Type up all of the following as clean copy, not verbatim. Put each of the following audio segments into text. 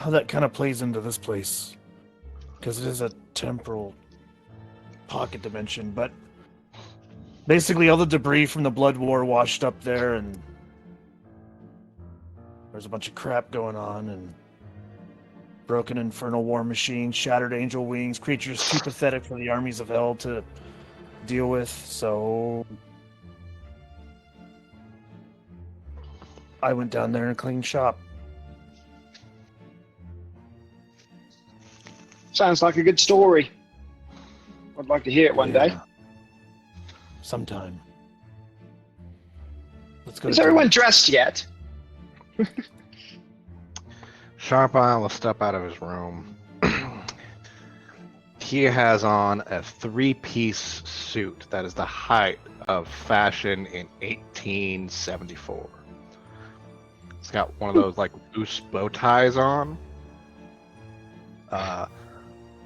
how that kind of plays into this place. Because it is a temporal pocket dimension, but basically all the debris from the Blood War washed up there, and there's a bunch of crap going on, and broken infernal war machines, shattered angel wings, creatures too pathetic for the armies of hell to deal with, so I went down there and cleaned shop. Sounds like a good story. I'd like to hear it one day. Sometime. Let's go. Is everyone dressed yet? Sharp Eye will step out of his room. He has on a 3-piece suit that is the height of fashion in 1874. It's got one of those like loose bow ties on.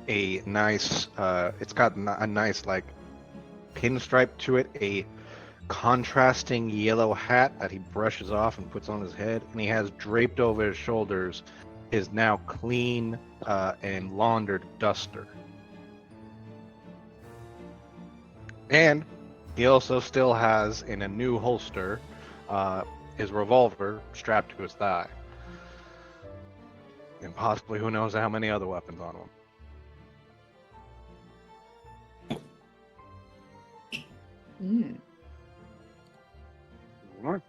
A nice, it's got a nice like pinstripe to it. A contrasting yellow hat that he brushes off and puts on his head, and he has draped over his shoulders his now clean and laundered duster. And he also still has in a new holster his revolver strapped to his thigh. And possibly who knows how many other weapons on him. Right.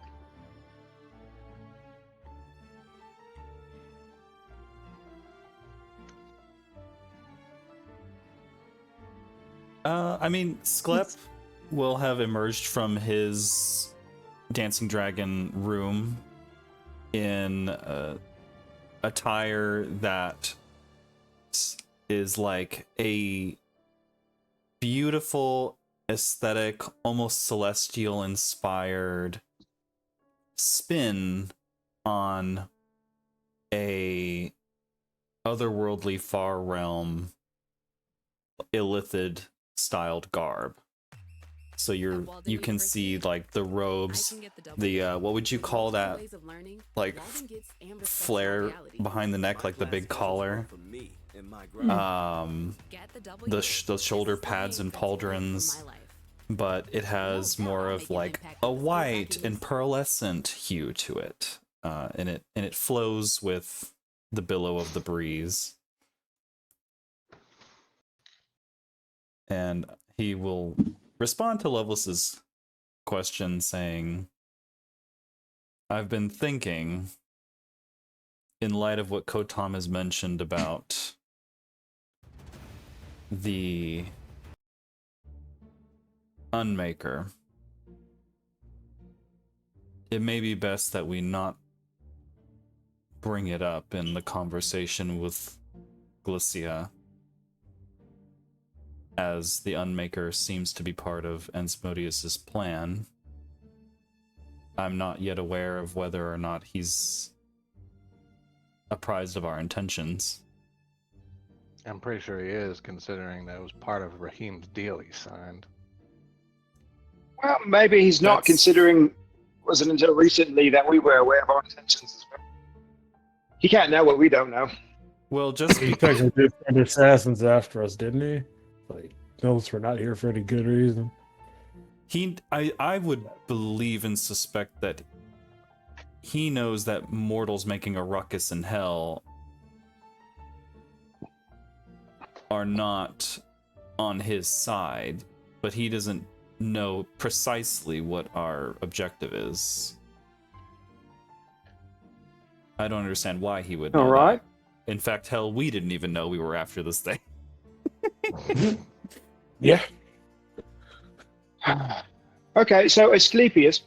I mean, Sklep will have emerged from his dancing dragon room in attire that is like a beautiful, aesthetic, almost celestial inspired spin on a otherworldly far realm illithid styled garb. So you can see like the robes, the what would you call that, like flare behind the neck, like the big collar, the shoulder pads and pauldrons, but it has more of like a white and pearlescent hue to it, and it flows with the billow of the breeze. And he will respond to Lovelace's question saying, I've been thinking, in light of what Kotam has mentioned about the Unmaker, it may be best that we not bring it up in the conversation with Glycia, as the Unmaker seems to be part of Asmodeus's plan. I'm not yet aware of whether or not he's apprised of our intentions. I'm pretty sure he is, considering that it was part of Raheem's deal he signed. Well, maybe he's not considering. Wasn't until recently that we were aware of our intentions as well. He can't know what we don't know. Well, just He technically sent assassins after us, didn't he? Like, notice we're not here for any good reason. I would believe and suspect that he knows that mortals making a ruckus in hell are not on his side, but he doesn't know precisely what our objective is. I don't understand why he would know. All right. That. In fact, hell, we didn't even know we were after this thing. Yeah. Okay, so Asclepius,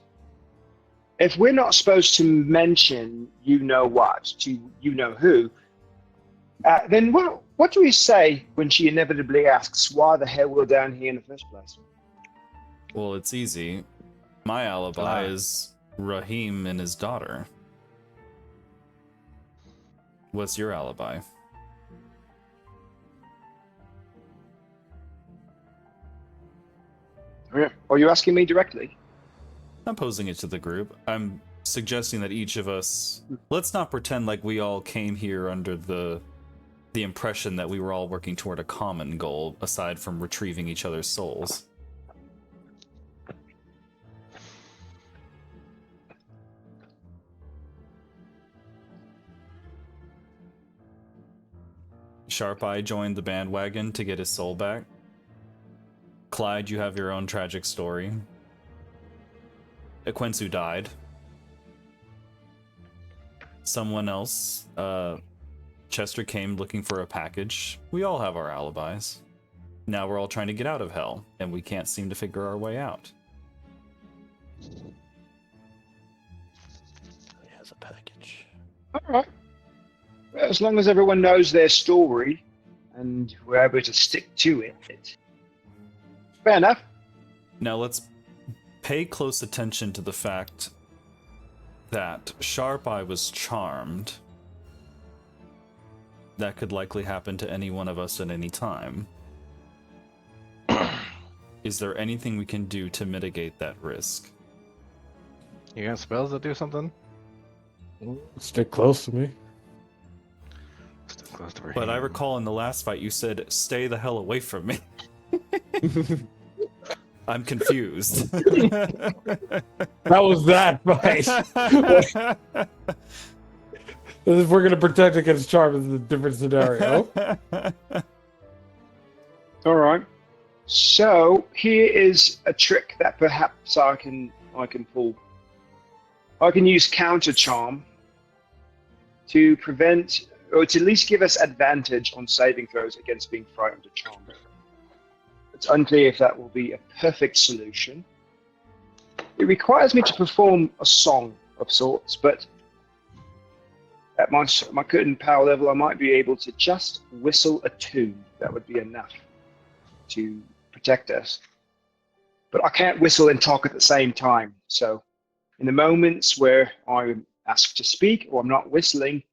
if we're not supposed to mention you know what to you know who, then what do we say when she inevitably asks why the hell we're down here in the first place? Well, it's easy. My alibi is Raheem and his daughter. What's your alibi? Are you asking me directly? I'm posing it to the group. I'm suggesting that each of us, let's not pretend like we all came here under the impression that we were all working toward a common goal aside from retrieving each other's souls. Sharp Eye joined the bandwagon to get his soul back. Clyde, you have your own tragic story. Equensu died. Someone else, Chester came looking for a package. We all have our alibis. Now we're all trying to get out of hell, and we can't seem to figure our way out. He has a package. All right. As long as everyone knows their story and we're able to stick to it. Fair enough. Now let's pay close attention to the fact that Sharp Eye was charmed. That could likely happen to any one of us at any time. Is there anything we can do to mitigate that risk? You got spells that do something? Stick close to me. Still close to her But I hand. recall in the last fight you said, "Stay the hell away from me." I'm confused. That was that fight. If we're gonna protect against charm, it's a different scenario. All right. So here is a trick that perhaps I can pull. I can use counter charm to prevent, or to at least give us advantage on saving throws against being frightened or charmed. It's unclear if that will be a perfect solution. It requires me to perform a song of sorts, but at my curtain power level, I might be able to just whistle a tune. That would be enough to protect us. But I can't whistle and talk at the same time. So in the moments where I'm asked to speak or I'm not whistling,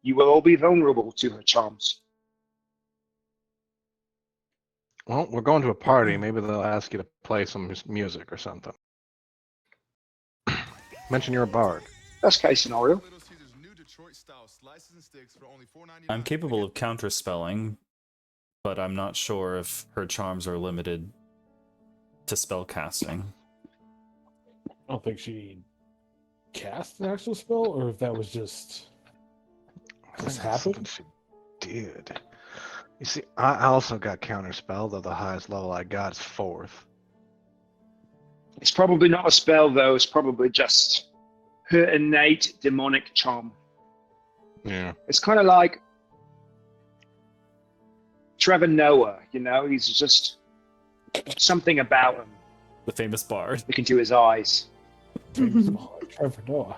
you will all be vulnerable to her charms. Well, we're going to a party. Maybe they'll ask you to play some music or something. Mention you're a bard. Best case scenario. I'm capable of counterspelling, but I'm not sure if her charms are limited to spell casting. I don't think she cast an actual spell, or if that was just I This think that's something happened? she did. You see, I also got counterspell, though the highest level I got is 4th. It's probably not a spell, though. It's probably just her innate demonic charm. Yeah. It's kind of like Trevor Noah, you know? He's just something about him. The famous bard. Look into his eyes. Trevor Noah.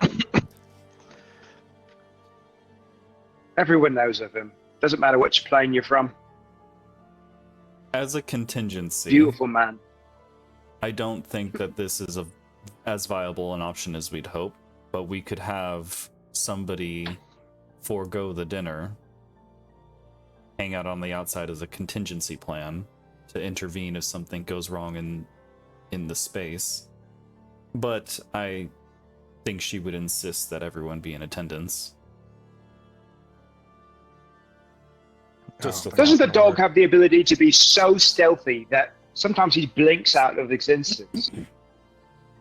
Everyone knows of him. Doesn't matter which plane you're from. As a contingency, Beautiful man. I don't think that this is as viable an option as we'd hope, but we could have somebody forego the dinner, hang out on the outside as a contingency plan to intervene if something goes wrong in the space. But I think she would insist that everyone be in attendance. Doesn't the dog have the ability to be so stealthy that sometimes he blinks out of existence?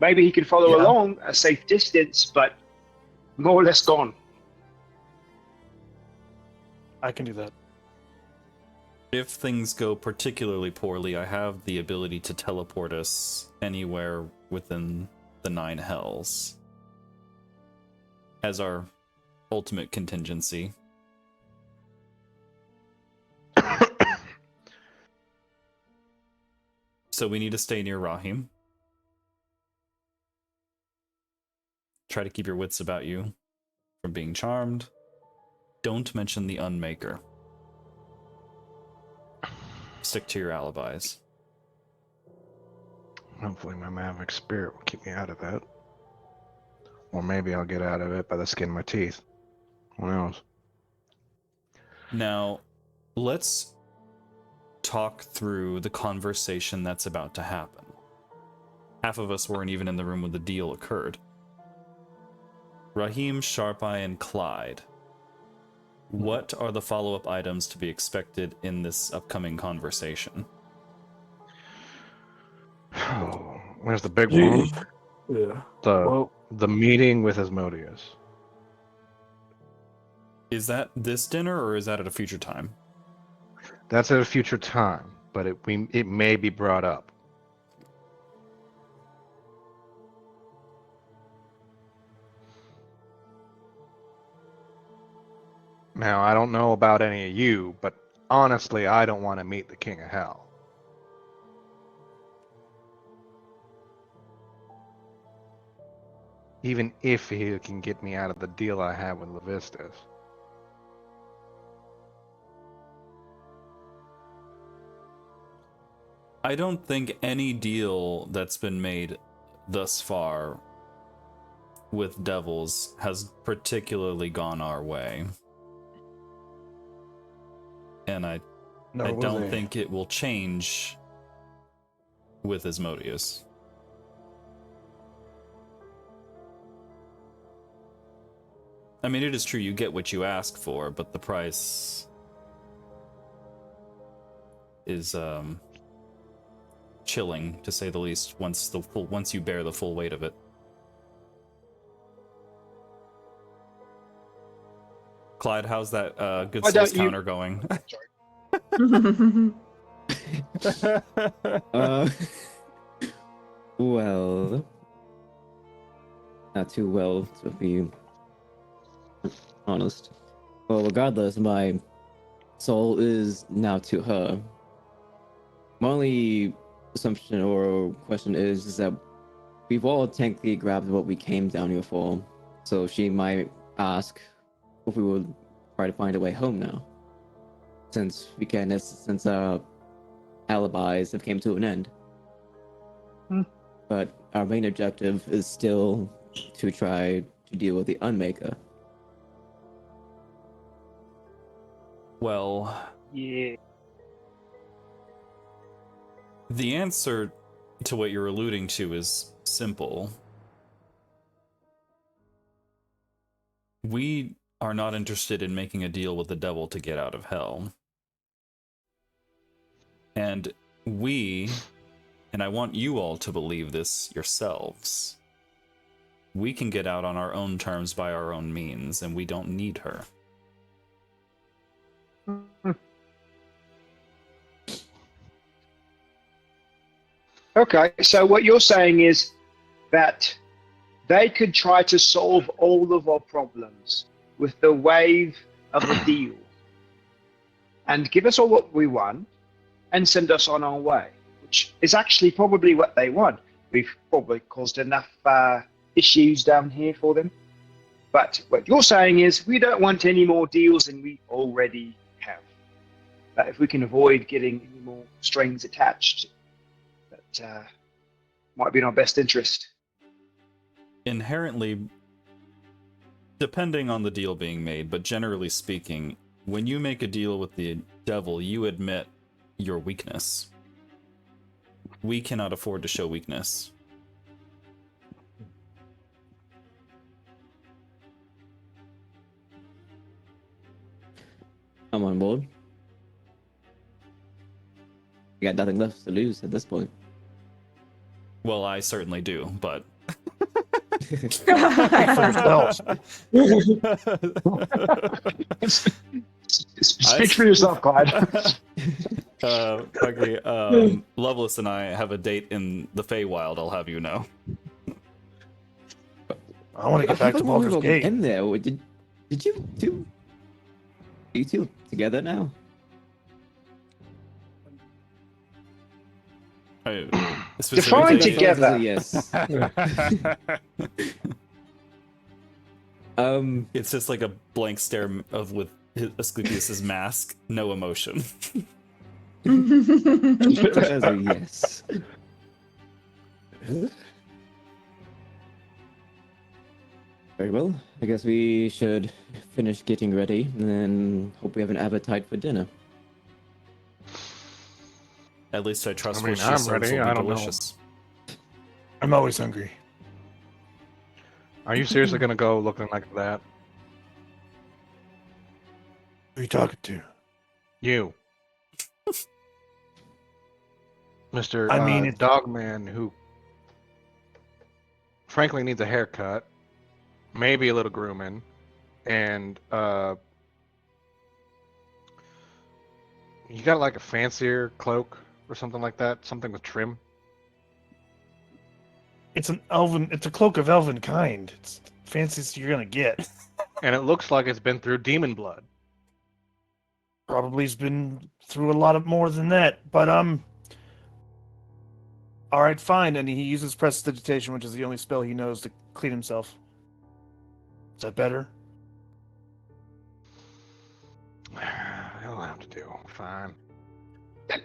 Maybe he can follow Yeah. along a safe distance, but more or less gone. I can do that. If things go particularly poorly, I have the ability to teleport us anywhere within the 9 hells as our ultimate contingency. So we need to stay near Rahim. Try to keep your wits about you from being charmed. Don't mention the Unmaker. Stick to your alibis. Hopefully my maverick spirit will keep me out of that. Or maybe I'll get out of it by the skin of my teeth. Who knows? Now, let's talk through the conversation that's about to happen. Half of us weren't even in the room when the deal occurred. Raheem, Sharpeye, and Clyde. What are the follow-up items to be expected in this upcoming conversation? Where's the big one? Yeah. The Well, the meeting with Asmodeus. Is that this dinner or is that at a future time? That's at a future time, but it may be brought up. Now, I don't know about any of you, but honestly, I don't want to meet the King of Hell. Even if he can get me out of the deal I have with Levistus. I don't think any deal that's been made thus far with devils has particularly gone our way. And I don't think it will change with Asmodeus. I mean, it is true you get what you ask for, but the price is chilling, to say the least, once you bear the full weight of it. Clyde, how's that good souls counter going? Well, not too well, to be honest. Well, regardless, my soul is now to her. My only assumption or question is that we've all technically grabbed what we came down here for, so she might ask if we would try to find a way home now, since our alibis have came to an end. But our main objective is still to try to deal with the Unmaker. Well, Yeah. the answer to what you're alluding to is simple. We are not interested in making a deal with the devil to get out of hell. And I want you all to believe this yourselves, we can get out on our own terms by our own means, and we don't need her. Okay, so what you're saying is that they could try to solve all of our problems with the wave of a deal and give us all what we want and send us on our way, which is actually probably what they want. We've probably caused enough issues down here for them. But what you're saying is we don't want any more deals than we already have. That if we can avoid getting any more strings attached, that might be in our best interest. Inherently, depending on the deal being made, but generally speaking, when you make a deal with the devil, you admit your weakness. We cannot afford to show weakness. I'm on board. You got nothing left to lose at this point. Well, I certainly do, but... Speak for yourselves. Speak for yourself, Clyde. Okay, Loveless and I have a date in the Feywild, I'll have you know. I want to get back to Baldur's Gate. In there, did you two? Are you two together now? Define That's together. a yes. It's just like a blank stare with Asclepius's mask, no emotion. That's a yes. Very well. I guess we should finish getting ready and then hope we have an appetite for dinner. At least I trust I mean, what she I'm serves ready, will be I don't know. delicious. I'm always hungry. Are you seriously gonna go looking like that? Who are you talking to? You, Mr. I mean, it's Dogman, who frankly needs a haircut, maybe a little grooming, and you got like a fancier cloak or something like that, something with trim. it's a cloak of elven kind. It's the fanciest you're gonna get. And it looks like it's been through demon blood. Probably has been through a lot of more than that, but all right, fine. And he uses prestidigitation, which is the only spell he knows to clean himself. Is that better? He'll have to do. Fine.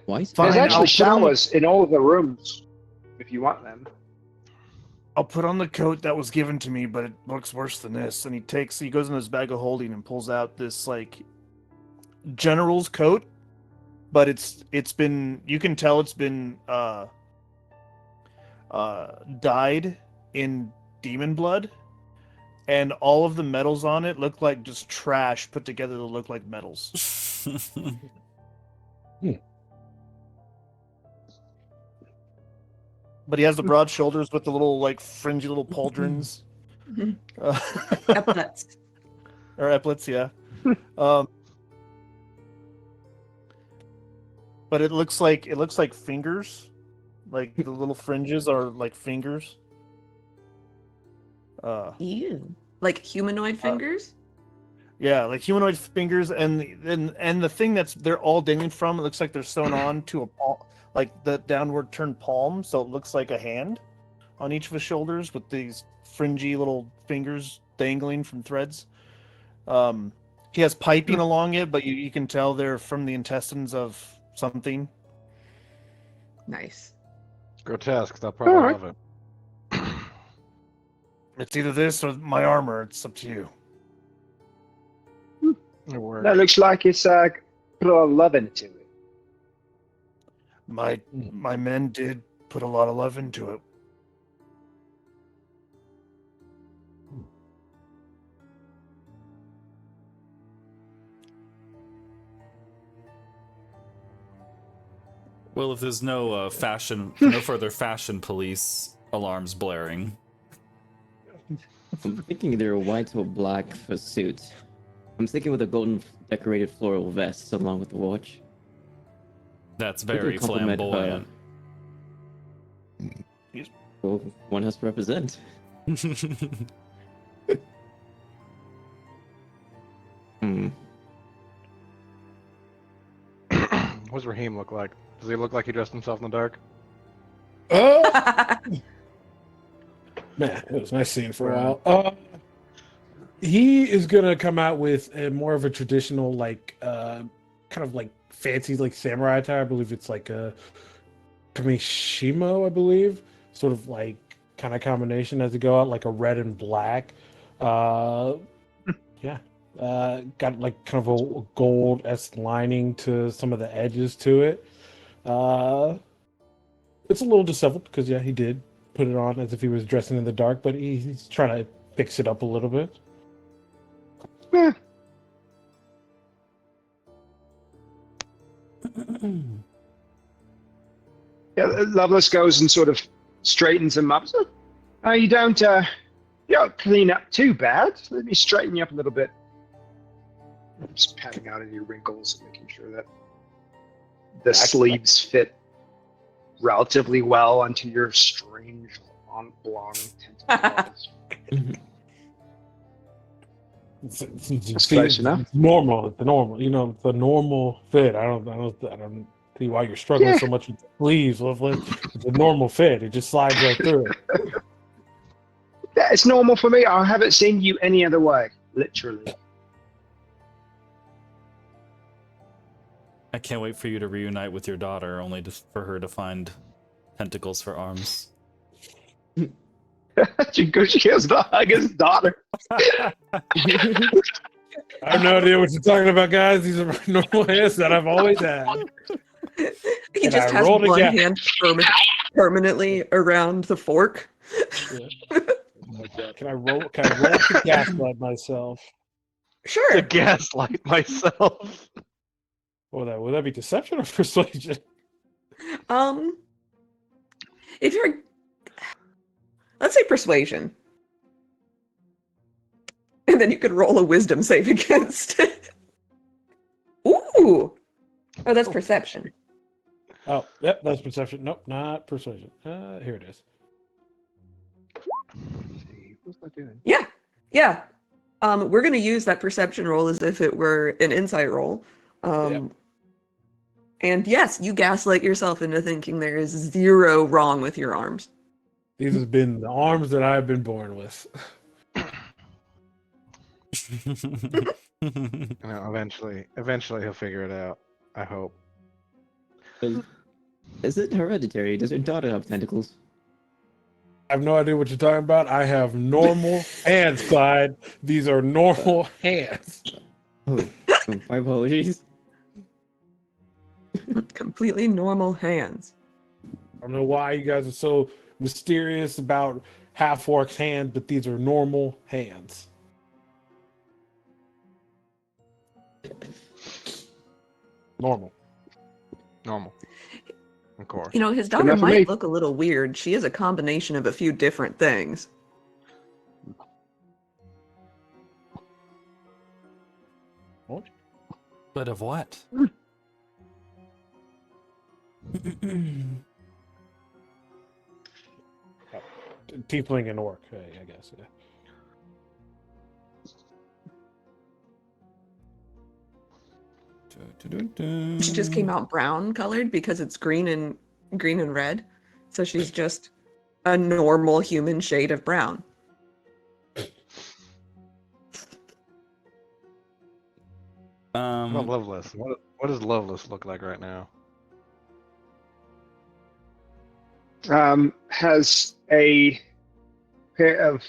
Why? Fine, There's I'll actually put on- showers in all the rooms if you want them. I'll put on the coat that was given to me, but it looks worse than this. And he goes in his bag of holding and pulls out this like general's coat, but it's been, you can tell it's been dyed in demon blood, and all of the metals on it look like just trash put together to look like metals. But he has the broad shoulders with the little like fringy little pauldrons. Epaulets. Or epaulets, yeah. But it looks like fingers. Like the little fringes are like fingers. Ew. Like humanoid fingers? Yeah, like humanoid fingers, and the thing they're all dangling from, it looks like they're sewn on to a palm, like the downward turned palm, so it looks like a hand on each of his shoulders with these fringy little fingers dangling from threads. He has piping along it, but you can tell they're from the intestines of something. Nice. Grotesque. They'll probably Alright. love it. It's either this or my armor. It's up to you. It works. That looks like it's put a lot of love into it. My men did put a lot of love into it. Well, if there's no further fashion police alarms blaring. I'm thinking either a white or black for suit. I'm sticking with a golden decorated floral vest along with the watch. That's Maybe very compliment her. flamboyant. Well, one has to represent. Hmm. What does Raheem look like? Does he look like he dressed himself in the dark? Man, it was nice seeing for a while. He is gonna come out with a more of a traditional, like, kind of like fancy, like samurai attire. I believe it's like a kamishimo, I believe, sort of like kind of combination as they go out, like a red and black. Yeah, got like kind of a gold-esque lining to some of the edges to it. It's a little disheveled because yeah, he did put it on as if he was dressing in the dark, but he's trying to fix it up a little bit. Yeah. Yeah, Lovelace goes and sort of straightens him up. So, you don't clean up too bad. Let me straighten you up a little bit. Just patting out any wrinkles and making sure that the sleeves fit relatively well onto your strange, long tentacles. It's close enough. It's normal. It's the normal. You know, the normal fit. I don't see why you're struggling so much with the sleeves. It's a normal fit. It just slides right through it. Yeah, it's normal for me. I haven't seen you any other way, literally. I can't wait for you to reunite with your daughter, only for her to find tentacles for arms. She has his daughter. I have no idea what you're talking about, guys. These are my normal hands that I've always had. He And just I has rolled one again. hand permanently around the fork. Can I roll? Can I roll to gaslight myself? To Sure. gaslight myself. Would that be deception or persuasion? If you're, let's say persuasion, and then you could roll a wisdom save against it. Ooh. Oh, that's perception. Oh, yep, that's perception. Nope, not persuasion. Here it is. What's that doing? Yeah. Yeah. We're gonna use that perception roll as if it were an insight roll. Yep. And yes, you gaslight yourself into thinking there is zero wrong with your arms. These have been the arms that I've been born with. Eventually he'll figure it out. I hope. Is it hereditary? Does your daughter have tentacles? I have no idea what you're talking about. I have normal hands, Clyde. These are normal hands. Oh, my apologies. Completely normal hands. I don't know why you guys are so mysterious about half-orc's hands, but these are normal hands. Normal. Normal. Of course. You know, his daughter enough for might me. look a little weird. She is a combination of a few different things. But of what? Tiefling and orc, I guess. Yeah. She just came out brown colored because it's green and red. So she's just a normal human shade of brown. What about Loveless? What does Loveless look like right now? Has a pair of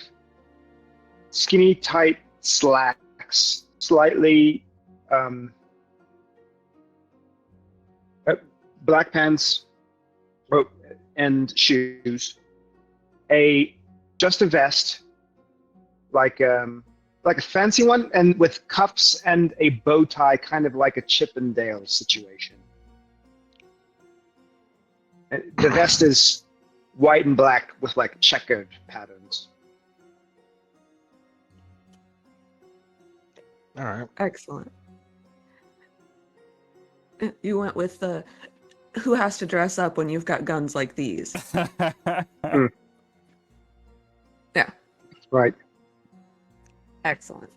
skinny, tight slacks, slightly black pants, and shoes. Just a vest, like a fancy one, and with cuffs and a bow tie, kind of like a Chippendale situation. The vest is white and black with like checkered patterns. All right. Excellent. You went with the who has to dress up when you've got guns like these? Yeah. Right. Excellent.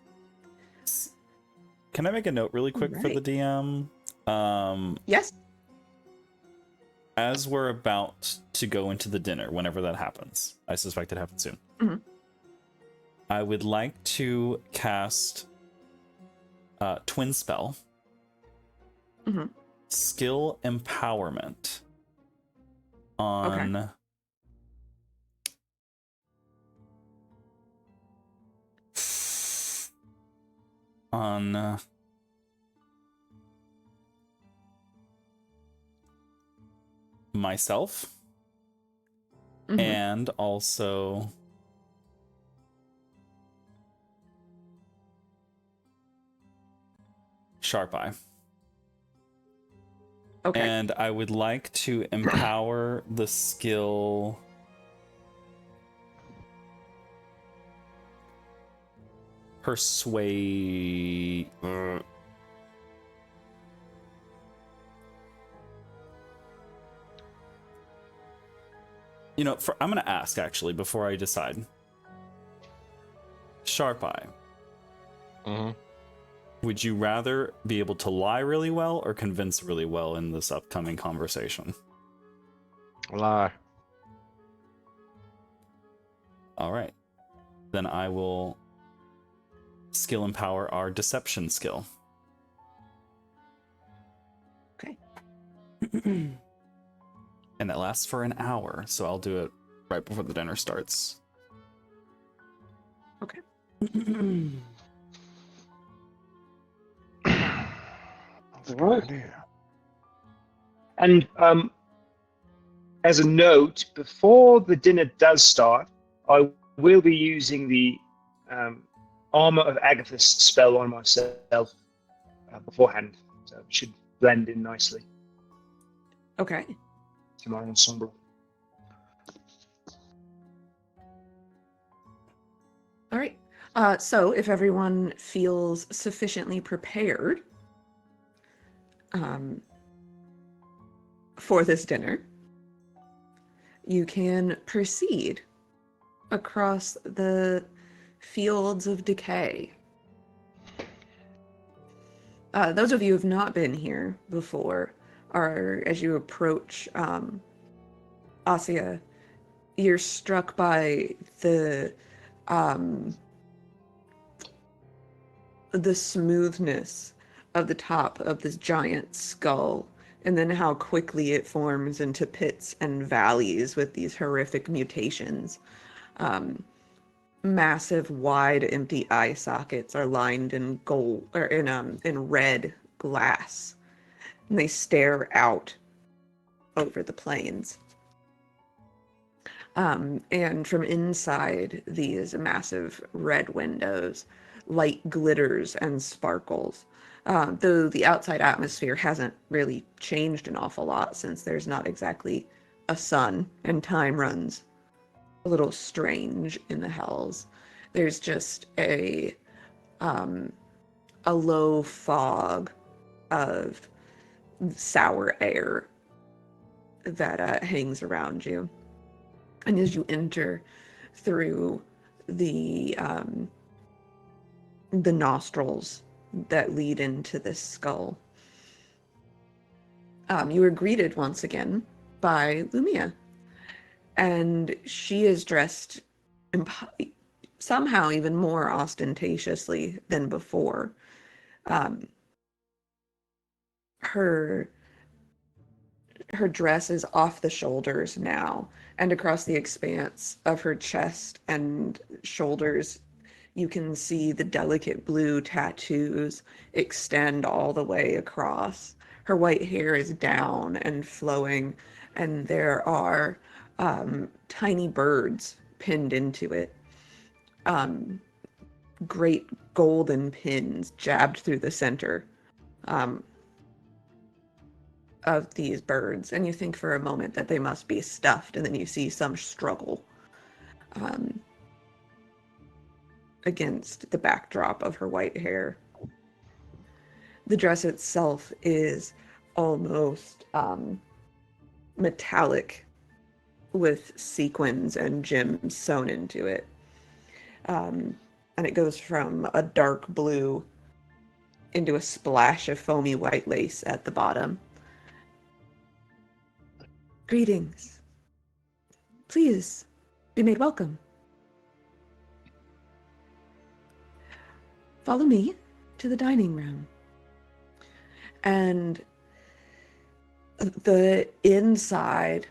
Can I make a note really quick for the DM? Yes. As we're about to go into the dinner, whenever that happens, I suspect it happens soon. Mm-hmm. I would like to cast Twin Spell. Mm-hmm. Skill Empowerment on myself and also Sharp Eye. Okay. And I would like to empower the skill Persuade. You know, I'm going to ask actually before I decide. Sharp Eye. Mm-hmm. Would you rather be able to lie really well or convince really well in this upcoming conversation? Lie. All right. Then I will skill empower our deception skill. Okay. And that lasts for an hour, so I'll do it right before the dinner starts. Okay. That's a good idea. And as a note, before the dinner does start, I will be using the Armor of Agathis spell on myself beforehand, so it should blend in nicely Okay. to my ensemble. All right. So if everyone feels sufficiently prepared for this dinner, you can proceed across the fields of decay. Those of you who have not been here before are, as you approach Asya, you're struck by the smoothness of the top of this giant skull, and then how quickly it forms into pits and valleys with these horrific mutations. Massive, wide, empty eye sockets are lined in gold or in red glass, and they stare out over the plains. And from inside these massive red windows, light glitters and sparkles. Though the outside atmosphere hasn't really changed an awful lot since there's not exactly a sun and time runs a little strange in the hells. There's just a low fog of sour air that hangs around you. And as you enter through the nostrils that lead into this skull, you are greeted once again by Lumia. And she is dressed somehow even more ostentatiously than before. Her dress is off the shoulders now, and across the expanse of her chest and shoulders, you can see the delicate blue tattoos extend all the way across. Her white hair is down and flowing, and there are tiny birds pinned into it. Great golden pins jabbed through the center of these birds, and you think for a moment that they must be stuffed, and then you see some struggle against the backdrop of her white hair. The dress itself is almost metallic with sequins and gems sewn into it. And it goes from a dark blue into a splash of foamy white lace at the bottom. Greetings. Please be made welcome. Follow me to the dining room. And the inside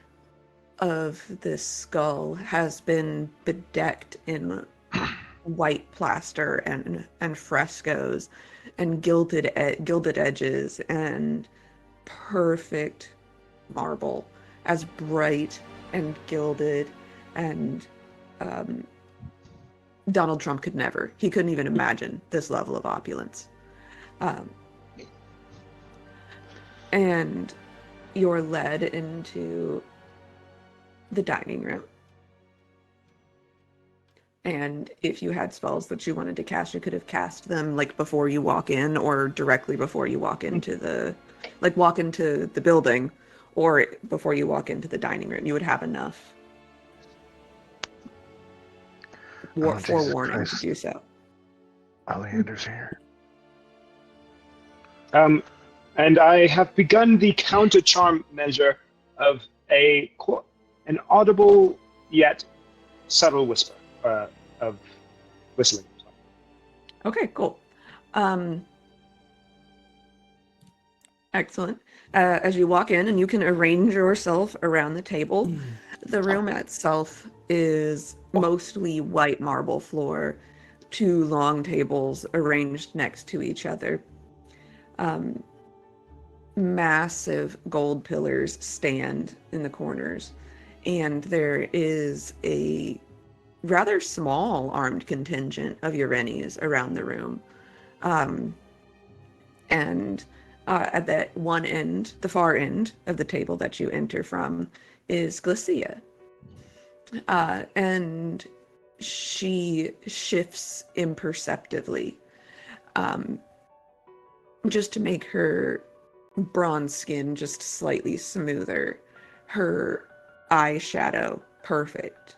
of this skull has been bedecked in white plaster and frescoes and gilded edges and perfect marble, as bright and gilded, and Donald Trump could never. He couldn't even imagine this level of opulence. And you're led into the dining room. And if you had spells that you wanted to cast, you could have cast them like before you walk in, or directly before you walk into the building, or before you walk into the dining room. You would have enough forewarning to do so. Oleander's here. And I have begun the counter charm measure of an audible yet subtle whisper of whistling. Okay, cool. Excellent. As you walk in, and you can arrange yourself around the table, the room itself is mostly white marble floor, 2 long tables arranged next to each other. Massive gold pillars stand in the corners, and there is a rather small armed contingent of Urenis around the room. And at that one end, the far end of the table that you enter from, is Glacia. And she shifts imperceptibly, just to make her bronze skin just slightly smoother, her eyeshadow perfect.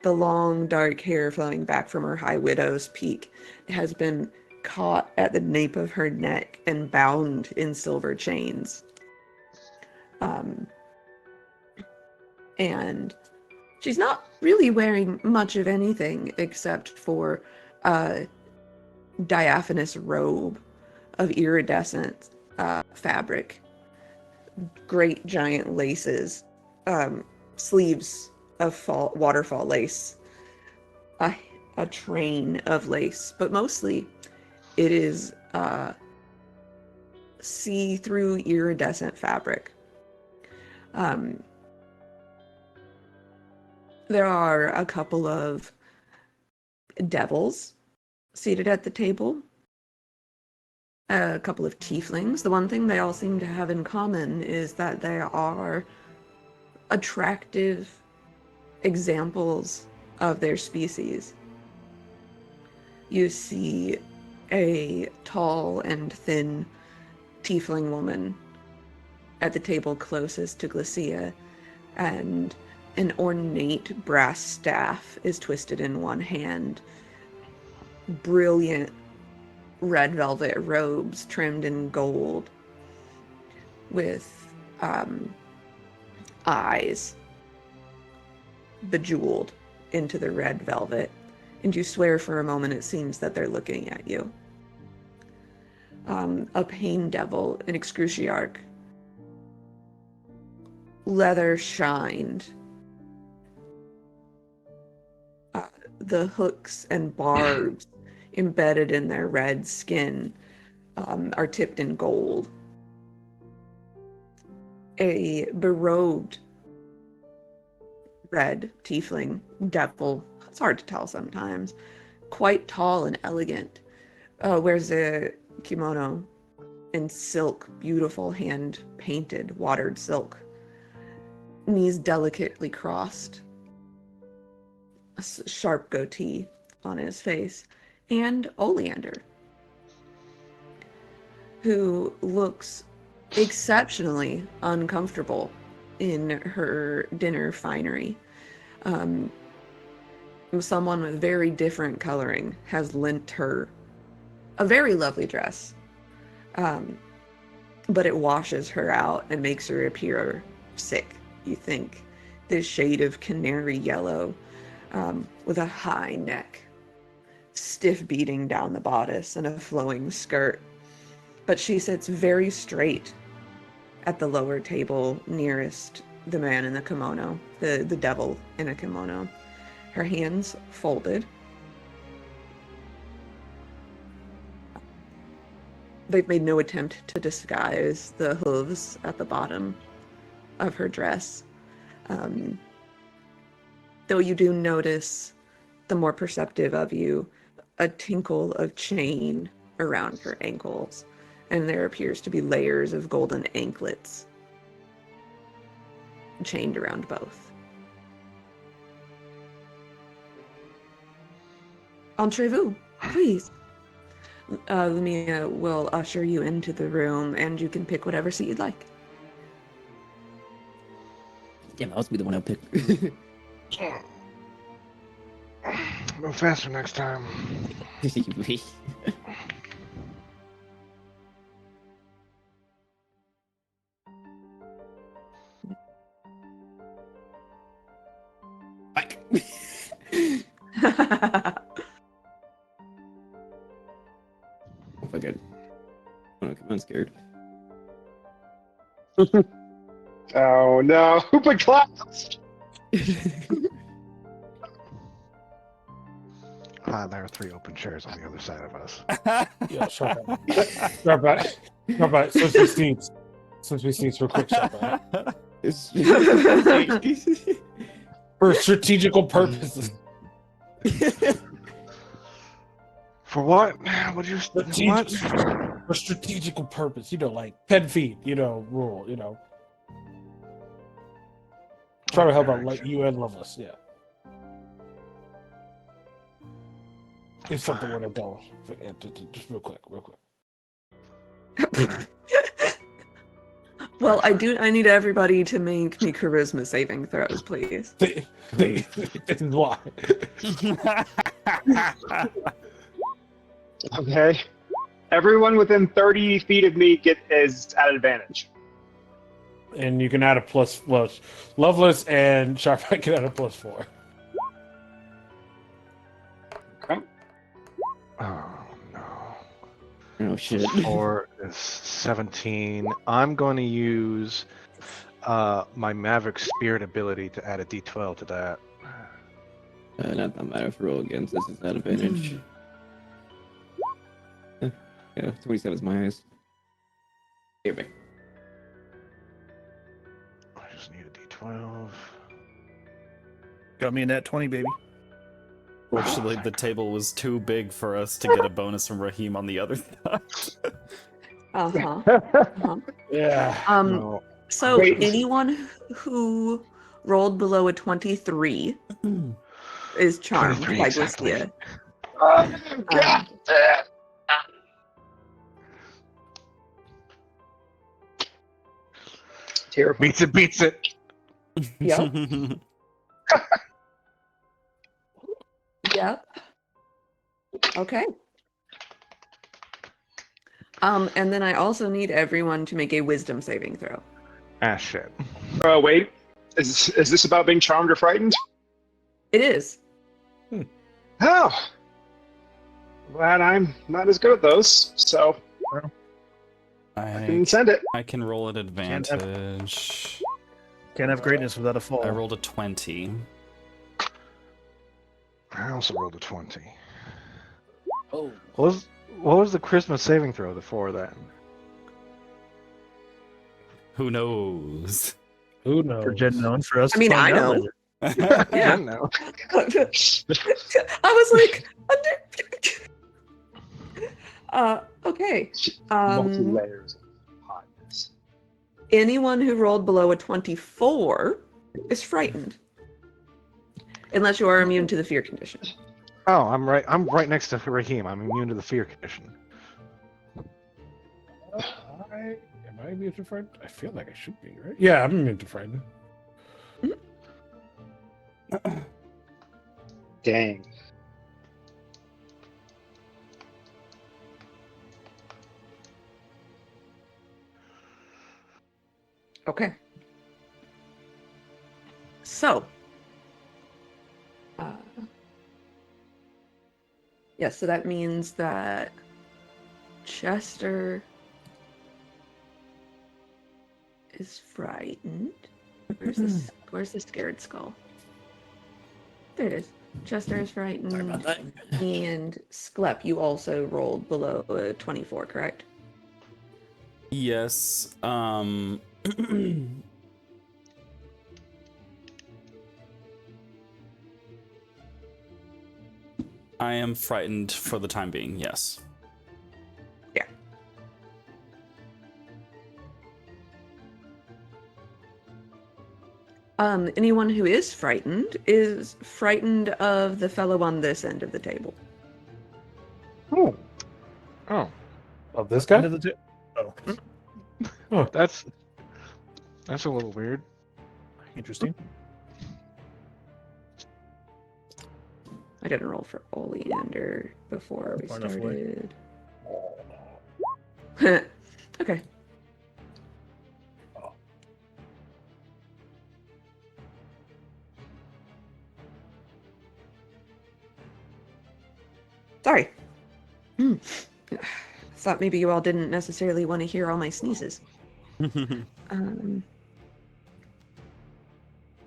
The long dark hair flowing back from her high widow's peak has been caught at the nape of her neck and bound in silver chains. And she's not really wearing much of anything except for a diaphanous robe of iridescent fabric, great giant laces, sleeves of waterfall lace, a train of lace, but mostly it is see-through iridescent fabric. There are a couple of devils seated at the table, a couple of tieflings. The one thing they all seem to have in common is that they are attractive examples of their species. You see a tall and thin tiefling woman at the table closest to Glacia, and an ornate brass staff is twisted in one hand. Brilliant red velvet robes trimmed in gold with eyes bejeweled into the red velvet, and you swear for a moment it seems that they're looking at you. A pain devil, an excruciarch, leather shined. The hooks and barbs embedded in their red skin are tipped in gold. A berobed red tiefling devil, it's hard to tell sometimes, quite tall and elegant, wears a kimono in silk, beautiful hand-painted watered silk, knees delicately crossed, a sharp goatee on his face, and Oleander, who looks exceptionally uncomfortable in her dinner finery. Someone with very different coloring has lent her a very lovely dress, but it washes her out and makes her appear sick, you think. This shade of canary yellow, with a high neck, stiff beading down the bodice, and a flowing skirt. But she sits very straight at the lower table nearest the man in the kimono, the devil in a kimono. Her hands folded. They've made no attempt to disguise the hooves at the bottom of her dress. Though you do notice, the more perceptive of you, a tinkle of chain around her ankles, and there appears to be layers of golden anklets chained around both. Entrez-vous, please. Lumia will usher you into the room, and you can pick whatever seat you'd like. Damn, I'll be the one I'll pick. Move faster next time. Mike. Oh my god. Oh, no, I'm scared. Oh no, Hoopa Class! There are 3 open chairs on the other side of us. Yeah, sharp eye. Sharp eye. Sharp eye. Since we sneeze real quick, sharp eye. For strategical purposes. For what? Would you? What? For strategical purpose, like 10 feet, rule, Try to help out like you and Loveless, yeah. If something were to go, just real quick. Well, I need everybody to make me charisma saving throws, please. This is why. Okay. Everyone within 30 feet of me is at advantage. And you can add a plus. Well, Loveless and Sharpeye can add a +4. Okay. Oh no. Oh shit. 4 is 17. I'm going to use my Maverick Spirit ability to add a D12 to that. Not that matter for roll against. This is that advantage. Yeah, 27 is my highest. Here, back. I just need a D12. Got me in that 20, baby. Fortunately, the table was too big for us to get a bonus from Raheem on the other side. Yeah. No. So Wait. anyone who rolled below a 23 is charmed 23 by exactly. Glistia. Oh, God. Terrible. Beats it. Yep. Yep. Okay. And then I also need everyone to make a wisdom saving throw. Ah, shit. Oh, wait. Is this about being charmed or frightened? It is. Oh. Glad I'm not as good at those, so I can send it. I can roll at advantage. Can't have greatness without a fall. I rolled a 20. I also rolled a 20. Oh. What was the Christmas saving throw before that? Who knows? Who knows? For Jen known for us. I mean, to I find out know. later. Yeah. No. I was like, okay. Multi-layers of hotness. Anyone who rolled below a 24 is frightened. Unless you are immune to the fear condition. Oh, I'm right next to Raheem. I'm immune to the fear condition. Am I immune to frightened? I feel like I should be, right? Yeah, I'm immune to frightened. Dang. Okay. So. Yeah, so that means that Chester is frightened. Where's the scared skull? There it is. Chester is frightened. Sorry about that. And Sklep, you also rolled below a 24, correct? Yes. I am frightened for the time being, yes. Yeah. Anyone who is frightened of the fellow on this end of the table. Oh, Of this End guy? of the that's a little weird. Interesting. I didn't roll for Oleander before we Far enough away. started. Okay. Sorry. Thought maybe you all didn't necessarily want to hear all my sneezes.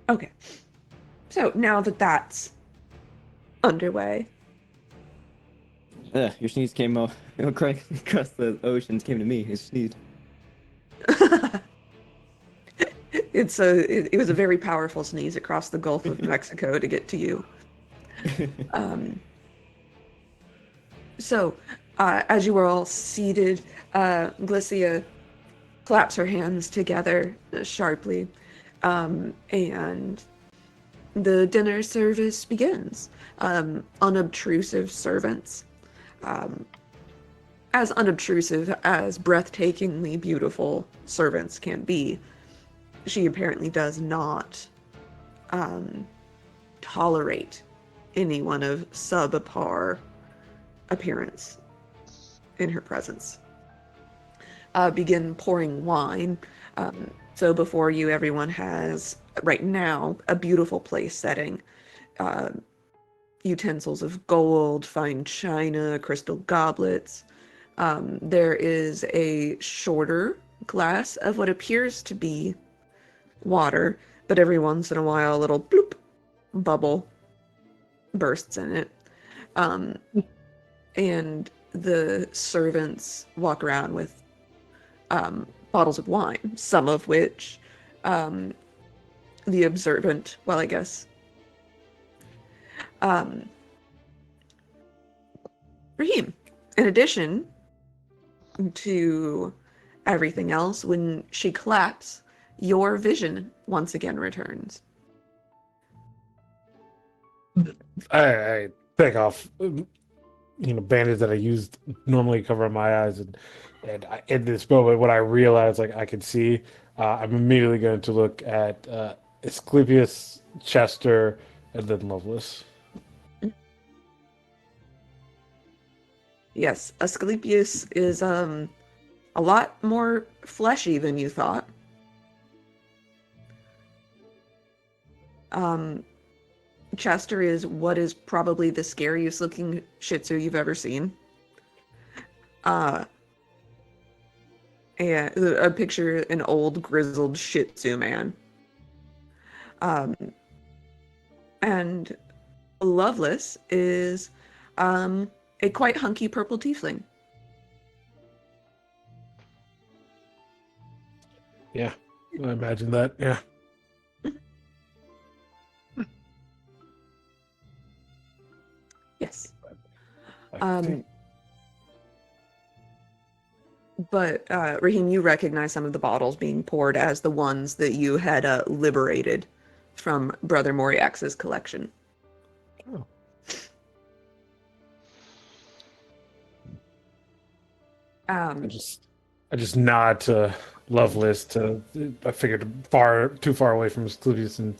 Okay. So now that that's underway. Your sneeze came out across the oceans, came to me. It sneezed. It was a very powerful sneeze across the Gulf of Mexico to get to you. So, as you were all seated, Glycia claps her hands together sharply, and the dinner service begins. Unobtrusive servants, as unobtrusive as breathtakingly beautiful servants can be, she apparently does not tolerate anyone of subpar appearance in her presence. Begin pouring wine. So before you, everyone has, right now, a beautiful place setting. Utensils of gold, fine china, crystal goblets. There is a shorter glass of what appears to be water, but every once in a while a little bloop bubble bursts in it. And the servants walk around with bottles of wine, some of which the observant, well, I guess, Raheem, in addition to everything else, when she claps, your vision once again returns. I take off, bandage that I used normally to cover my eyes, and in this moment, when I realize like I can see, I'm immediately going to look at Asclepius, Chester, and then Lovelace. Yes, Asclepius is a lot more fleshy than you thought. Chester is what is probably the scariest looking Shih Tzu you've ever seen. And a picture an old grizzled Shih Tzu man. And Loveless is a quite hunky purple tiefling. Yeah, I imagine that. Yeah. Yes. I can see. But Raheem, you recognize some of the bottles being poured as the ones that you had liberated from Brother Moriax's collection. Oh. I just nod to Lovelace. I figured too far away from Asclepius and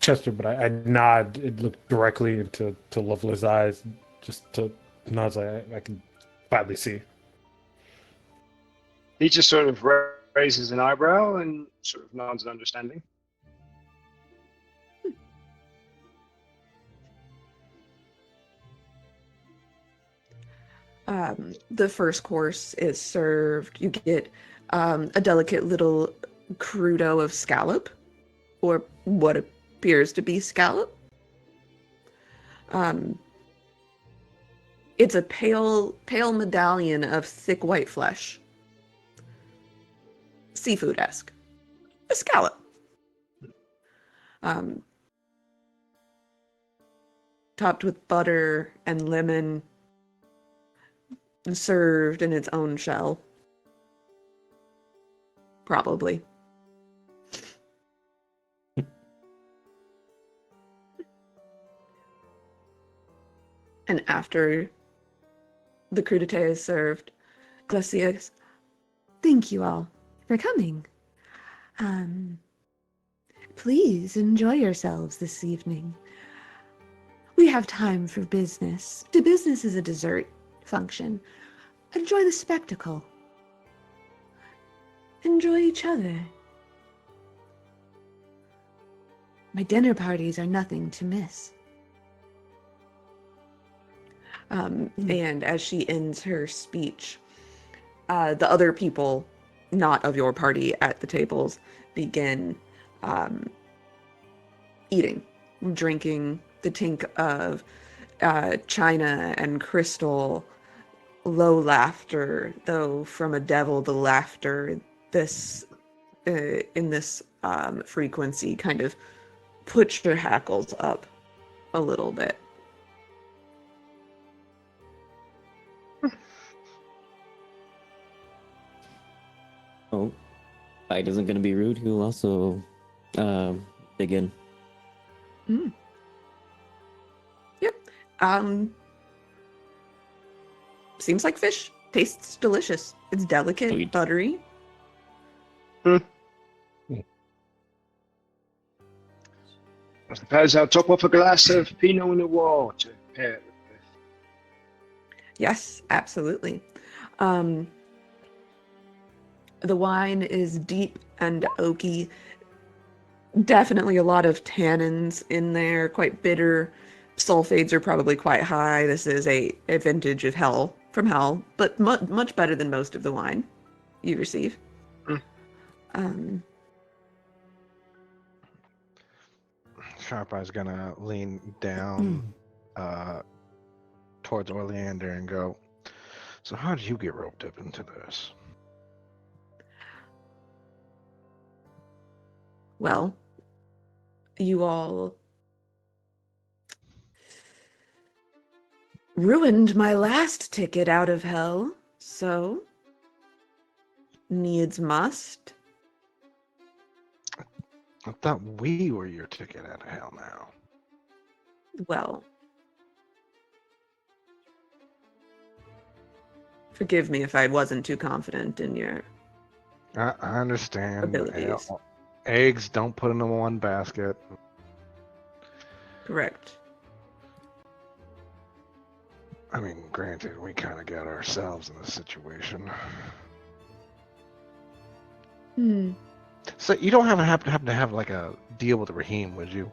Chester, but I nod and look directly into Lovelace's eyes, just to nods like I can badly see. He just sort of raises an eyebrow and sort of nods in understanding. The first course is served. You get a delicate little crudo of scallop, or what appears to be scallop. It's a pale medallion of thick white flesh. Seafood-esque. A scallop. Topped with butter and lemon, and served in its own shell. Probably. And after the crudité is served, Glacius, thank you all for coming. Please enjoy yourselves this evening. We have time for business. The business is a dessert function. Enjoy the spectacle. Enjoy each other. My dinner parties are nothing to miss. And as she ends her speech, the other people, not of your party at the tables, begin eating, drinking the tink of china and crystal. Low laughter, though from a devil, the laughter in this frequency kind of puts your hackles up a little bit. Oh, Fight isn't gonna be rude. He'll also dig in. Mm. Yep. Seems like fish. Tastes delicious. It's delicate, Sweet. buttery. I suppose I'll top off a glass of Pinot Noir to pair it with. Yes, absolutely. The wine is deep and oaky. Definitely a lot of tannins in there, quite bitter. Sulfates are probably quite high. This is a vintage of hell, from hell, but much better than most of the wine you receive. Mm. Sharp Eye's gonna lean down towards Orleander and go, so how did you get roped up into this? Well, you all ruined my last ticket out of hell, so needs must. I thought we were your ticket out of hell now. Well, forgive me if I wasn't too confident in your I understand. abilities. Eggs don't put in one basket. Correct. I mean, granted, we kind of got ourselves in this situation. Hmm. So you don't happen to have like a deal with Raheem, would you?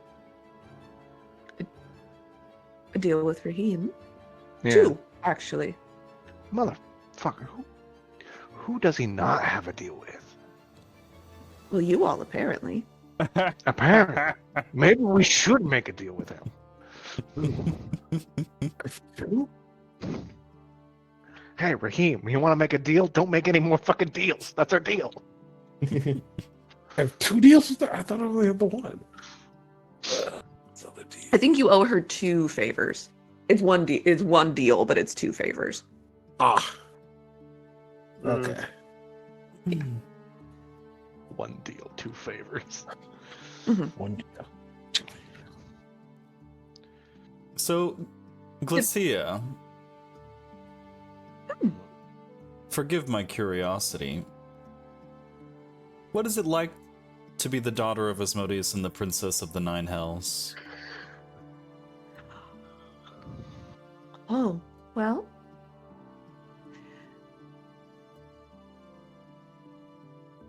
A deal with Raheem. Yeah. Two, actually. Motherfucker, who does he not have a deal with? Well, you all apparently. Apparently. Maybe we should make a deal with him. Hey, Raheem, you want to make a deal? Don't make any more fucking deals. That's our deal. I have 2 deals with her? I thought I only had the one. I think you owe her 2 favors. It's one deal, but it's 2 favors. Ah. Mm. Okay. One deal, 2 favors. One deal. So, Glacia, forgive my curiosity. What is it like to be the daughter of Asmodeus and the Princess of the Nine Hells? Oh, well.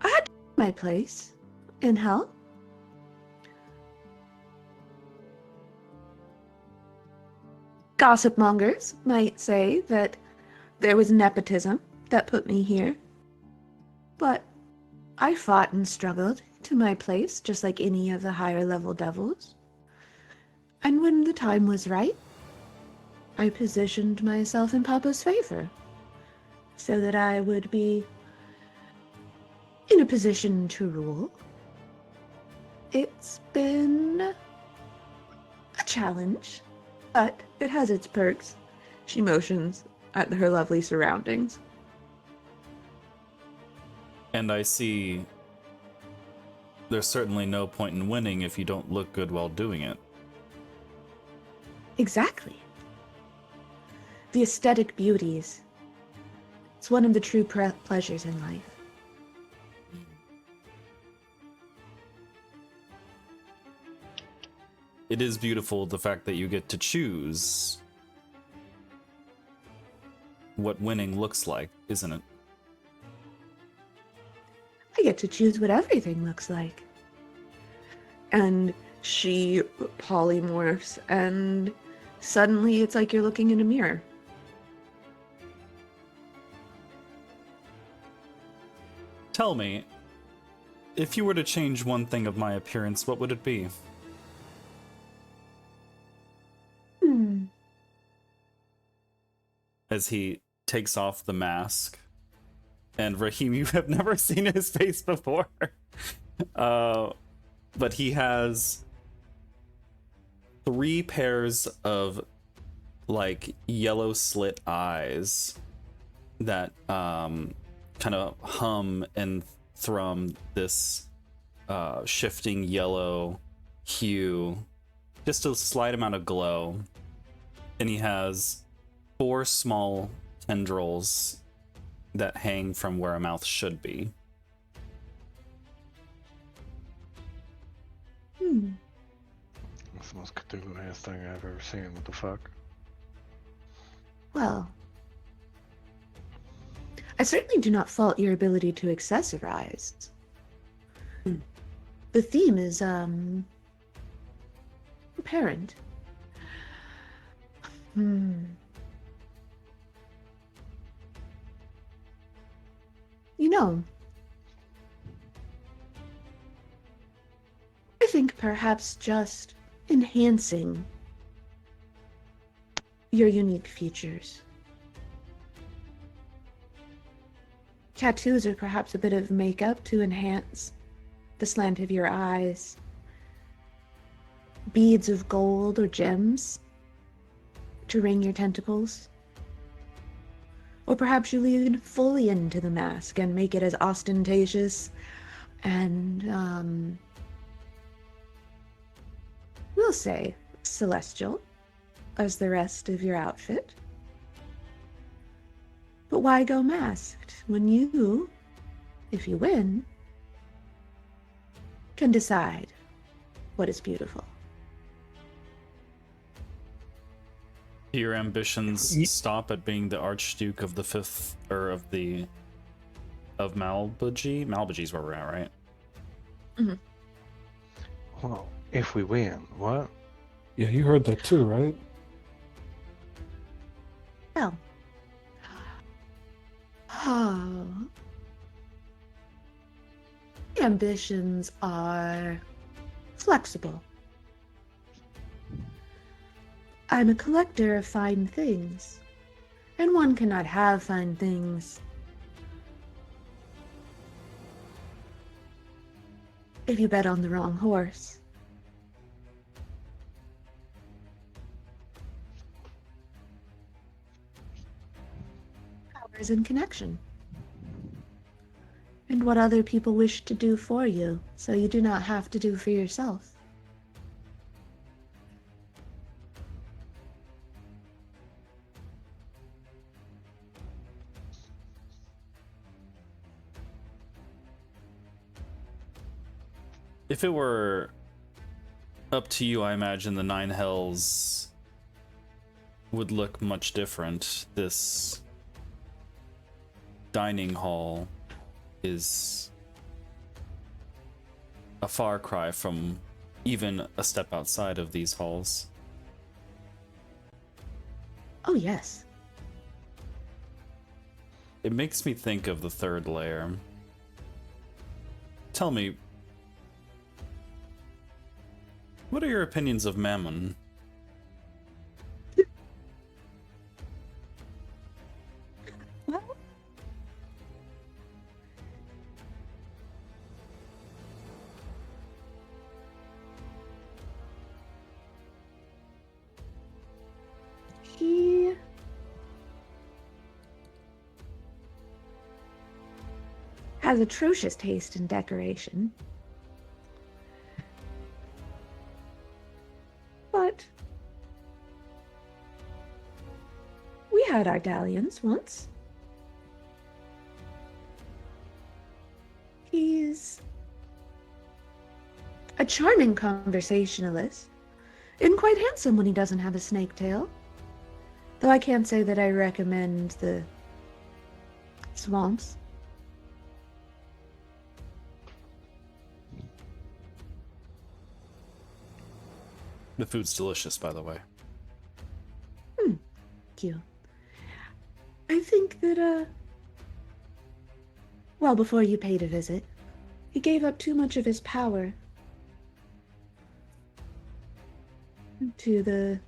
I had my place in hell. Gossip mongers might say that there was nepotism that put me here. But I fought and struggled to my place just like any of the higher level devils. And when the time was right, I positioned myself in Papa's favor so that I would be in a position to rule. It's been a challenge, but it has its perks. She motions at her lovely surroundings. And I see there's certainly no point in winning if you don't look good while doing it. Exactly. The aesthetic beauties. It's one of the true pleasures in life. It is beautiful, the fact that you get to choose what winning looks like, isn't it? I get to choose what everything looks like. And she polymorphs, and suddenly it's like you're looking in a mirror. Tell me, if you were to change one thing of my appearance, what would it be? As he takes off the mask. And Raheem, you have never seen his face before. But he has 3 pairs of like yellow slit eyes that kind of hum and from this shifting yellow hue, just a slight amount of glow. And he has 4 small tendrils that hang from where a mouth should be. That's the most Cthulhu-ass thing I've ever seen. What the fuck? Well, I certainly do not fault your ability to accessorize. The theme is, apparent. You know, I think perhaps just enhancing your unique features. Tattoos are perhaps a bit of makeup to enhance the slant of your eyes. Beads of gold or gems to ring your tentacles. Or perhaps you lean fully into the mask and make it as ostentatious and, we'll say, celestial as the rest of your outfit. But why go masked when you, if you win, can decide what is beautiful? Do your ambitions Ye- stop at being the Archduke of the Fifth, or of Malbaji? Malbaji's where we're at, right? Well, if we win, what? Yeah, you heard that too, right? Well, ambitions are flexible. I'm a collector of fine things, and one cannot have fine things if you bet on the wrong horse. Powers in connection. And what other people wish to do for you, so you do not have to do for yourself. If it were up to you, I imagine the Nine Hells would look much different. This dining hall is a far cry from even a step outside of these halls. Oh, yes. It makes me think of the third layer. Tell me, what are your opinions of Mammon? Well, he has atrocious taste in decoration. But we had our dalliance once. He's a charming conversationalist and quite handsome when he doesn't have a snake tail. Though I can't say that I recommend the swamps. The food's delicious, by the way. Thank you. I think that, well, before you paid a visit, he gave up too much of his power to the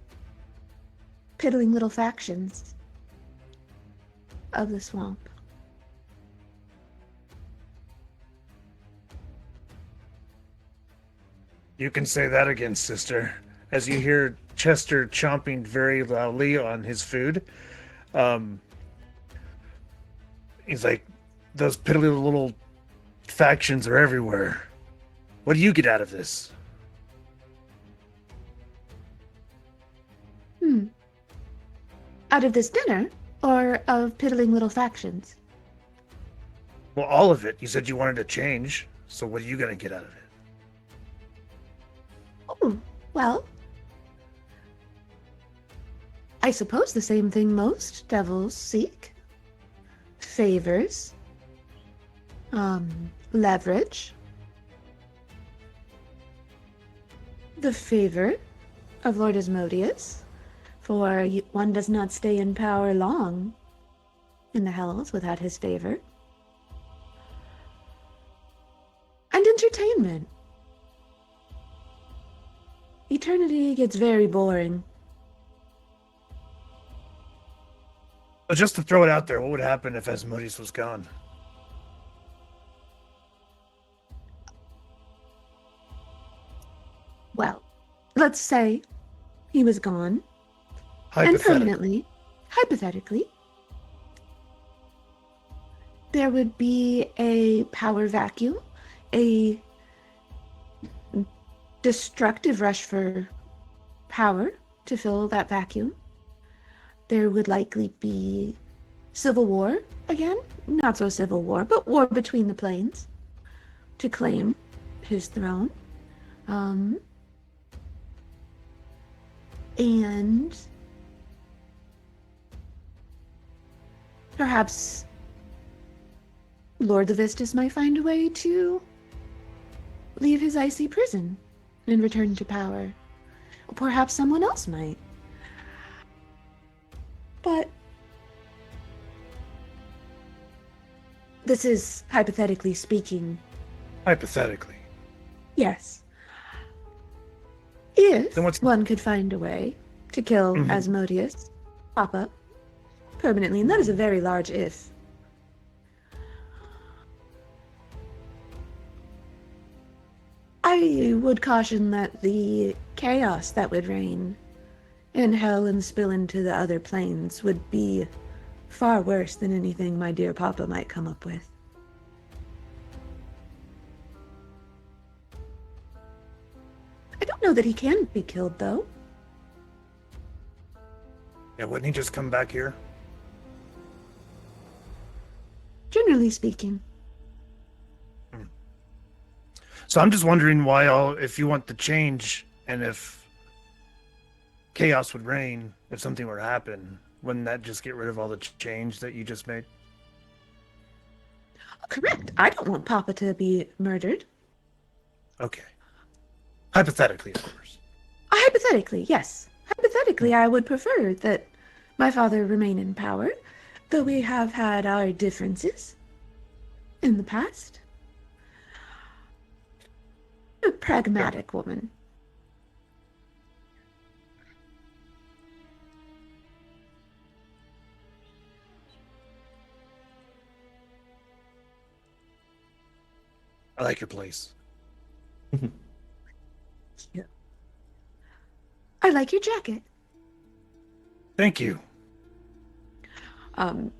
piddling little factions of the swamp. You can say that again, sister. As you hear Chester chomping very loudly on his food, he's like, those piddly little Factions are everywhere. What do you get out of this? Out of this dinner, or of piddling little factions? Well, all of it. You said you wanted to change, so what are you going to get out of it? Oh, well, I suppose the same thing most devils seek. Favors. Leverage. The favor of Lord Asmodeus, for one does not stay in power long in the Hells without his favor. And entertainment. Eternity gets very boring. So just to throw it out there, what would happen if Asmodeus was gone? Well, let's say he was gone, and permanently, hypothetically, there would be a power vacuum, a destructive rush for power to fill that vacuum. There would likely be civil war again, not so civil war, but war between the planes to claim his throne. And perhaps Lord Levistus might find a way to leave his icy prison and return to power. Or perhaps someone else might. But this is hypothetically speaking. Hypothetically. Yes. If Then what's- one could find a way to kill Asmodeus, Papa, permanently, and that is a very large if. I would caution that the chaos that would reign in hell and spill into the other planes would be far worse than anything my dear Papa might come up with. I don't know that he can be killed, though. Yeah, wouldn't he just come back here? Generally speaking. So I'm just wondering why if you want the change and if chaos would reign, if something were to happen, wouldn't that just get rid of all the change that you just made? Correct. I don't want Papa to be murdered. Okay. Hypothetically, of course. Hypothetically, yes. Hypothetically, I would prefer that my father remain in power, though we have had our differences in the past. A pragmatic woman. I like your place. Yeah. I like your jacket. Thank you. And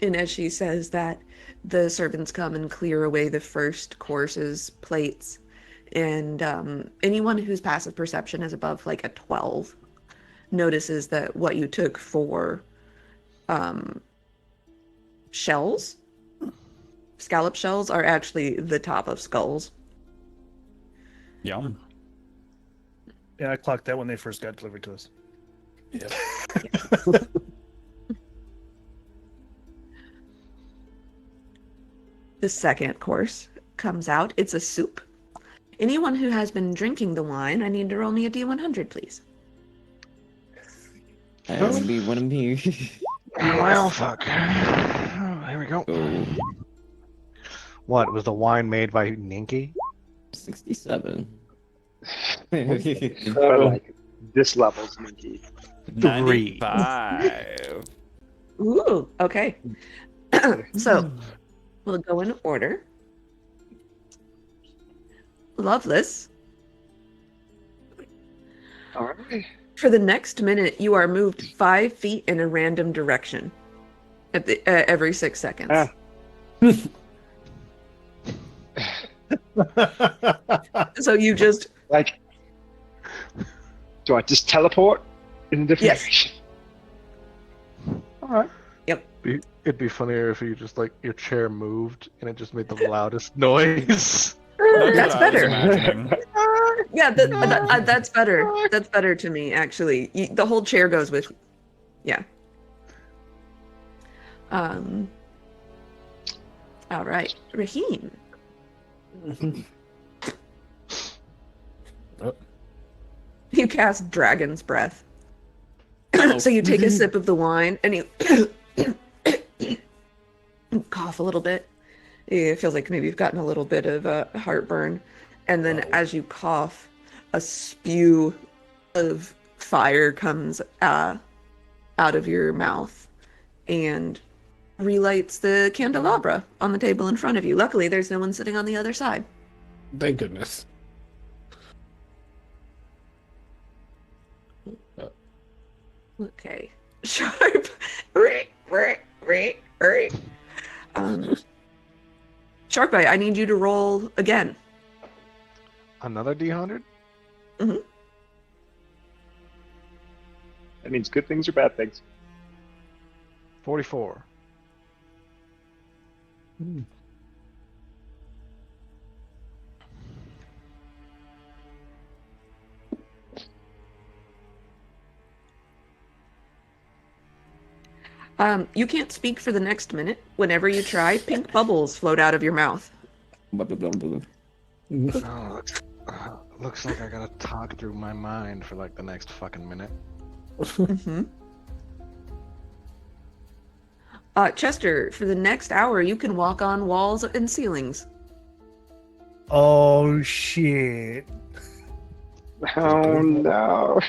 as she says that, the servants come and clear away the first course's plates. And anyone whose passive perception is above like a 12 notices that what you took for shells, scallop shells, are actually the top of skulls. Yum. Yeah, I clocked that when they first got delivered to us. Yeah. The second course comes out. It's a soup. Anyone who has been drinking the wine, I need to roll me a D100, please. That would be one of me. Well, fuck. Oh, here we go. Oh, What, was the wine made by Ninky? 67. So, like, this level's Minky. 95. Ooh, okay. So, we'll go in order. Loveless. All right. For the next minute, you are moved 5 feet in a random direction every 6 seconds. Ah. So you just Like, do I just teleport in a different Yes. direction? All right. It'd be funnier if you just like your chair moved and it just made the loudest noise. That's That's what I was better. imagining. Yeah, that's better. That's better to me, actually. The whole chair goes with. Yeah. All right, Raheem. Oh. You cast Dragon's Breath. So you take a sip of the wine and you cough a little bit. It feels like maybe you've gotten a little bit of heartburn. And then as you cough, a spew of fire comes out of your mouth and relights the candelabra on the table in front of you. Luckily, there's no one sitting on the other side. Thank goodness. Okay. Sharp. Sharpeye, I need you to roll again. Another D100? Mhm. That means good things or bad things. 44. You can't speak for the next minute. Whenever you try, pink bubbles float out of your mouth. Oh, looks like I gotta talk through my mind for like the next fucking minute. Mm-hmm. Chester, for the next hour, you can walk on walls and ceilings. Oh shit! Oh no.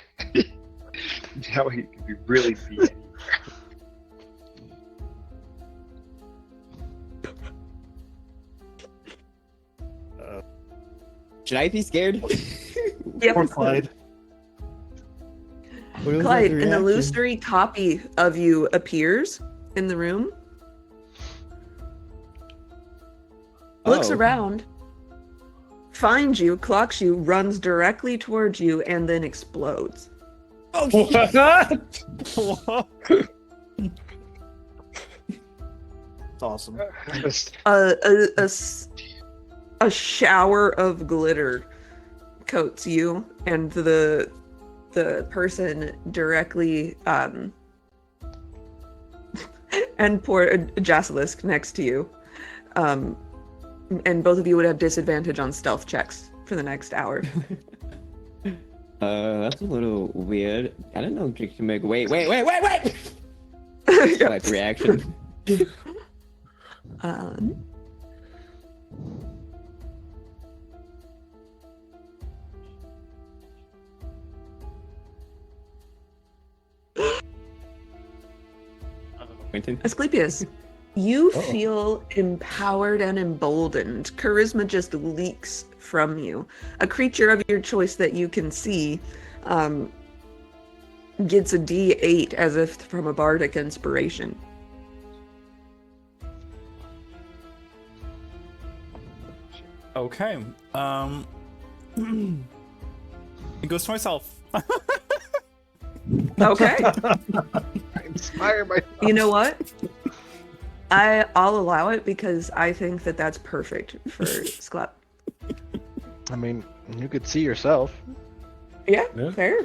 Now he could be really beat. Should I be scared? Yep. Poor Clyde. What was that Clyde, an reaction? illusory copy of you appears in the room, looks Oh. around, finds you, clocks you, runs directly towards you, and then explodes. What? It's awesome. A shower of glitter coats you and the person directly and poor Jasilisk next to you, and both of you would have disadvantage on stealth checks for the next hour. That's a little weird. I don't know if you can make. Wait! Yep. Like reaction. Asclepius, you feel empowered and emboldened. Charisma just leaks from you. A creature of your choice that you can see gets a D8 as if from a bardic inspiration. Okay. It goes to myself. Okay. I inspire myself. You know what? I'll allow it because I think that that's perfect for Sklep. I mean, you could see yourself. Yeah, Yeah. fair.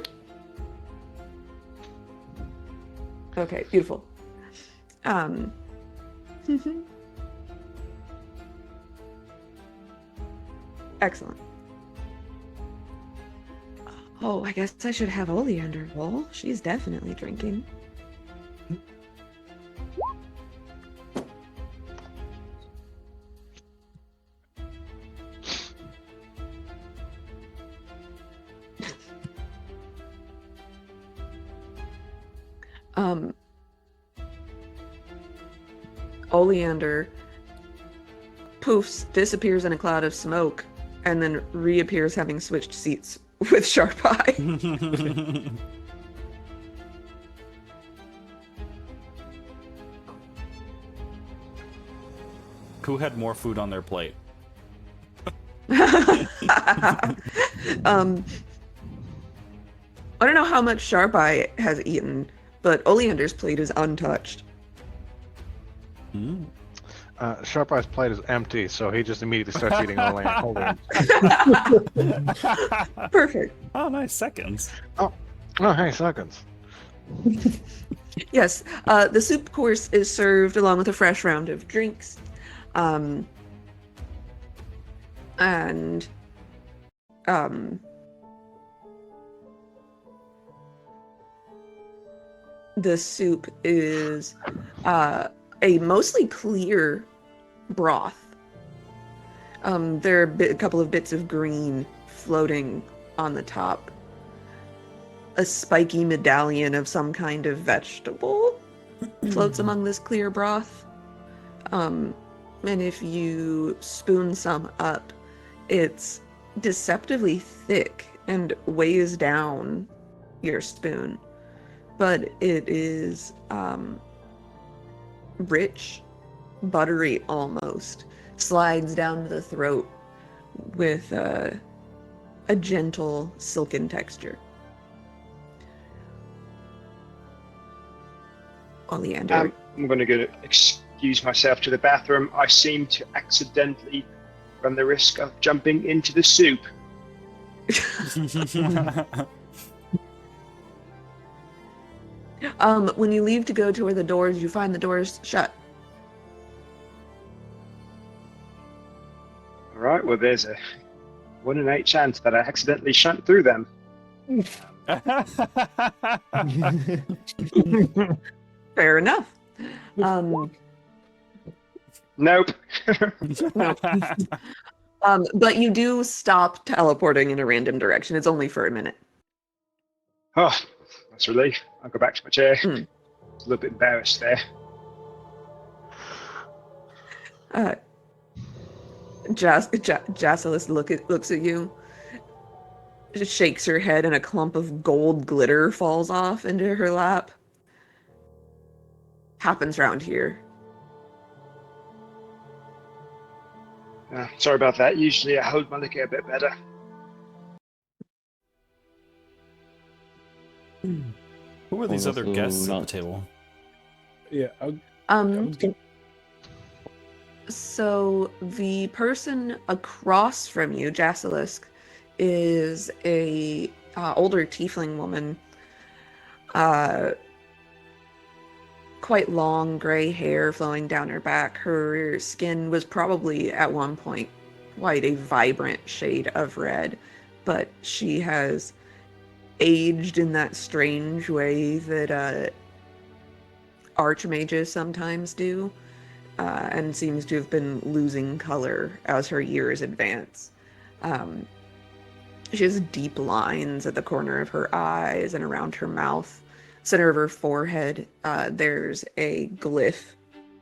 Okay, beautiful. Excellent. Oh, I guess I should have Oleander roll. She's definitely drinking. Oleander poofs, disappears in a cloud of smoke, and then reappears having switched seats with Sharp Eye. Who had more food on their plate? I don't know how much Sharp Eye has eaten, but Oleander's plate is untouched. Mm. Sharp Eye's plate is empty, so he just immediately starts eating Oleander. Perfect. Oh, nice seconds. Oh, hey, seconds. Yes, the soup course is served along with a fresh round of drinks. And the soup is a mostly clear broth. There are a couple of bits of green floating on the top. A spiky medallion of some kind of vegetable floats among this clear broth. And if you spoon some up, it's deceptively thick and weighs down your spoon. But it is rich, buttery almost, slides down to the throat with a gentle silken texture. Oleander. I'm going to go excuse myself to the bathroom. I seem to accidentally run the risk of jumping into the soup. When you leave to go toward the doors, you find the doors shut. All right, well, there's a 1 in 8 chance that I accidentally shunt through them. Fair enough. Nope. But you do stop teleporting in a random direction. It's only for a minute. Oh, that's a relief. I'll go back to my chair. Mm. A little bit embarrassed there. Jacilus looks at you, just shakes her head, and a clump of gold glitter falls off into her lap. Happens around here. Sorry about that. Usually I hold my liquor a bit better. Who are these other Also guests at not- the table? Yeah. I was gonna- So the person across from you, Jasilisk, is a older tiefling woman. Quite long gray hair flowing down her back. Her skin was probably at one point quite a vibrant shade of red, but she has aged in that strange way that archmages sometimes do, and seems to have been losing color as her years advance. She has deep lines at the corner of her eyes and around her mouth. Center of her forehead, there's a glyph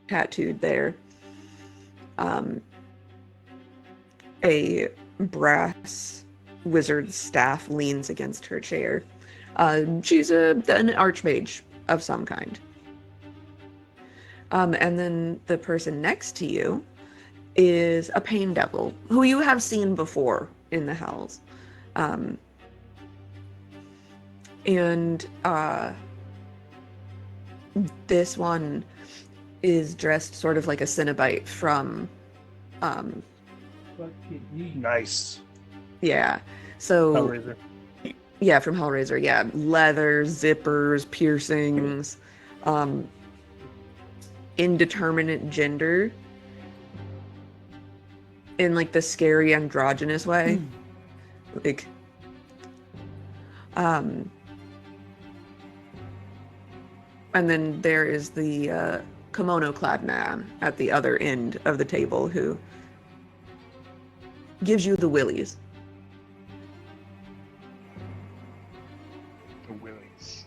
tattooed there. A brass wizard's staff leans against her chair. She's an archmage of some kind. And then the person next to you is a pain devil, who you have seen before in the Hells. This one is dressed sort of like a Cenobite from, Nice. yeah. So, Hellraiser. yeah, from Hellraiser, yeah. Leather, zippers, piercings, indeterminate gender in like the scary androgynous way. Like, and then there is the kimono-clad man at the other end of the table who gives you the willies. The willies.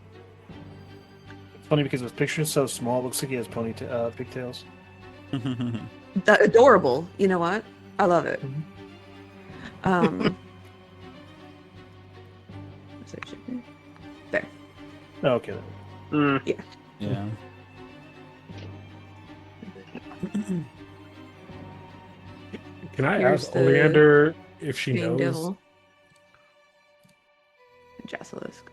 It's funny because his picture is so small. It looks like he has pigtails. Adorable. You know what? I love it. There. Okay. Yeah. Yeah. Can I Here's ask the- Oleander if she Being knows. devil. Jasilisk.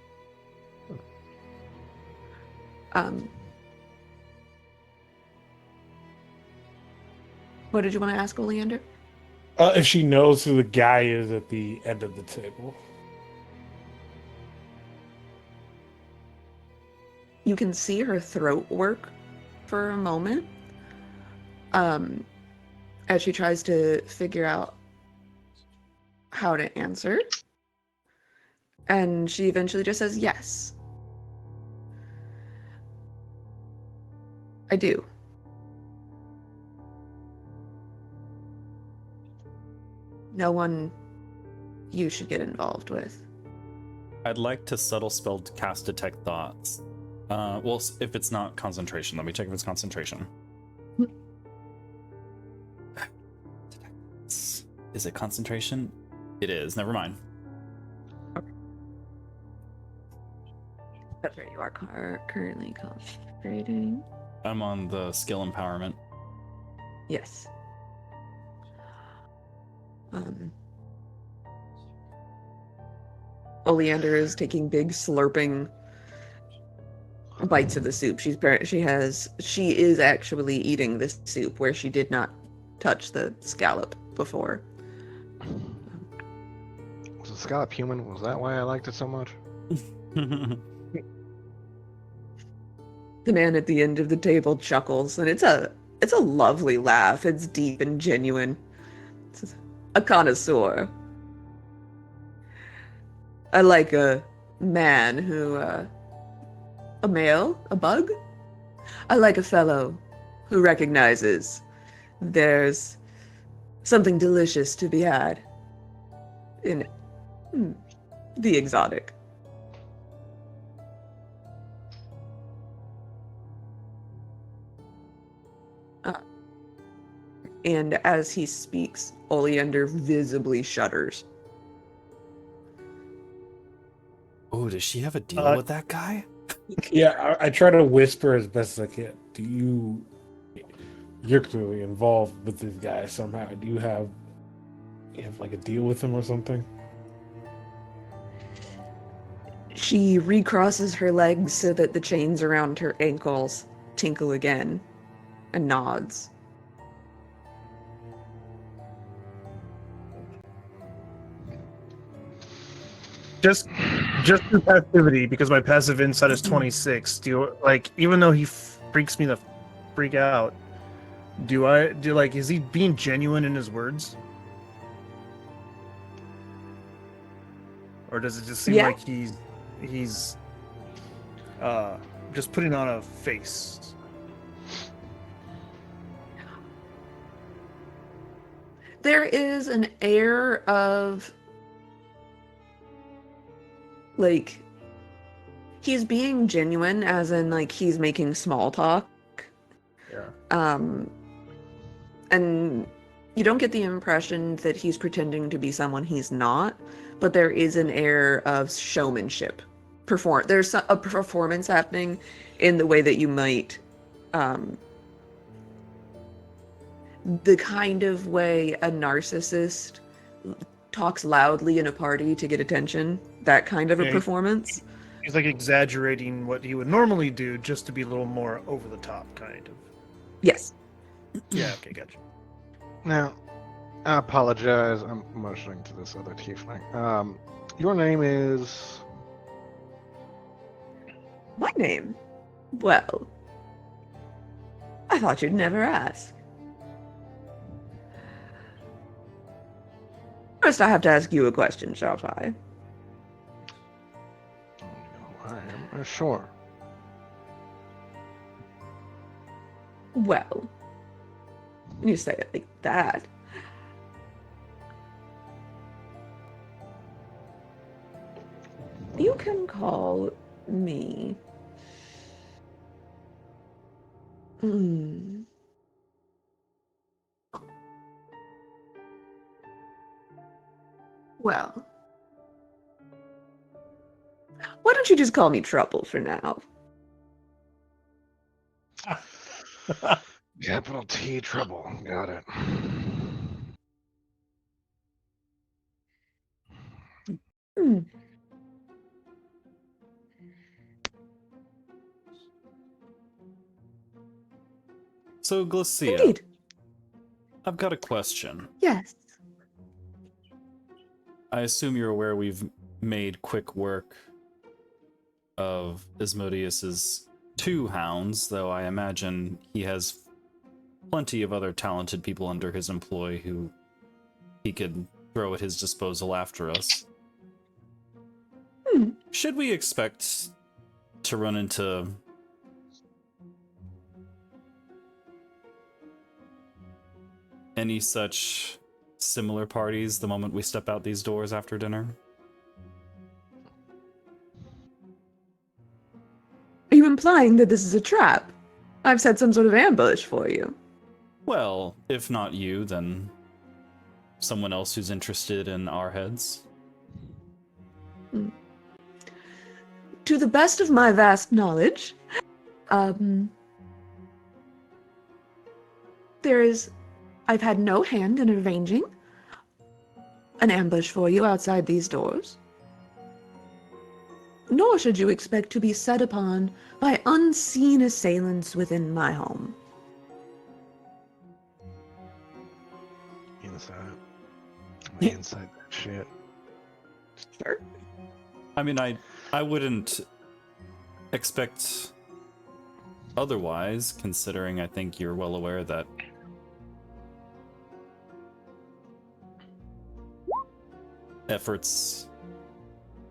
What did you want to ask, Oleander? If she knows who the guy is at the end of the table. You can see her throat work for a moment as she tries to figure out how to answer. And she eventually just says, yes. I do. No one you should get involved with. I'd like to subtle spell cast detect thoughts. Well, if it's not concentration, let me check if it's concentration. Is it concentration? It is. Never mind. That's where you are currently concentrating. I'm on the skill empowerment. Yes. Oleander is taking big slurping bites of the soup. She is actually eating this soup where she did not touch the scallop before. Was the scallop human? Was that why I liked it so much? The man at the end of the table chuckles, and it's a lovely laugh. It's deep and genuine. It's a connoisseur. I like a man who, a male, a bug. I like a fellow who recognizes there's something delicious to be had in the exotic. And as he speaks, Oleander visibly shudders. Oh, does she have a deal with that guy? Yeah, I try to whisper as best as I can. You're clearly involved with this guy somehow. Do you have like a deal with him or something? She recrosses her legs so that the chains around her ankles tinkle again and nods. Just through passivity, because my passive insight is 26. Do you, like, even though he freaks me the freak out, is he being genuine in his words? Or does it just seem like he's just putting on a face? There is an air of, like, he's being genuine, as in, like, he's making small talk. Yeah. And you don't get the impression that he's pretending to be someone he's not, but there is an air of showmanship. There's a performance happening in the way that you might, the kind of way a narcissist talks loudly in a party to get attention. That kind of a performance. He's like exaggerating what he would normally do just to be a little more over the top, kind of. Yes. Yeah, okay, gotcha. Now, I apologize. I'm motioning to this other tiefling. Your name is... My name? Well, I thought you'd never ask. First, I have to ask you a question, shall I? I am sure. Well, when you say it like that. You can call me. Well, why don't you just call me Trouble for now? Capital T trouble. Got it. Hmm. So, Glacia, Indeed. I've got a question. Yes. I assume you're aware we've made quick work of Asmodeus's 2 hounds, though I imagine he has plenty of other talented people under his employ who he could throw at his disposal after us. Should we expect to run into any such similar parties the moment we step out these doors after dinner? Are you implying that this is a trap? I've set some sort of ambush for you. Well, if not you, then someone else who's interested in our heads. To the best of my vast knowledge, I've had no hand in arranging an ambush for you outside these doors. Nor should you expect to be set upon by unseen assailants within my home. Inside. Inside that shit. Sure. I mean, I wouldn't expect otherwise, considering I think you're well aware that efforts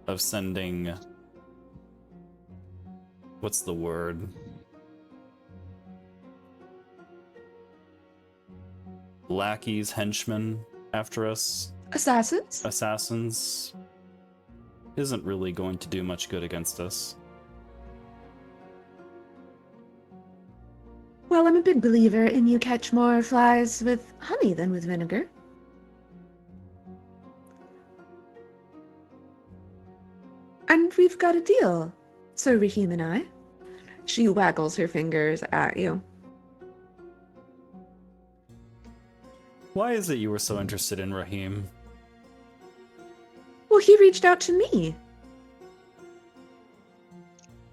of sending, what's the word? Lackeys, henchmen after us, assassins, isn't really going to do much good against us. Well, I'm a big believer in you catch more flies with honey than with vinegar. And we've got a deal, Sir Raheem and I. She waggles her fingers at you. Why is it you were so interested in Raheem? Well, he reached out to me.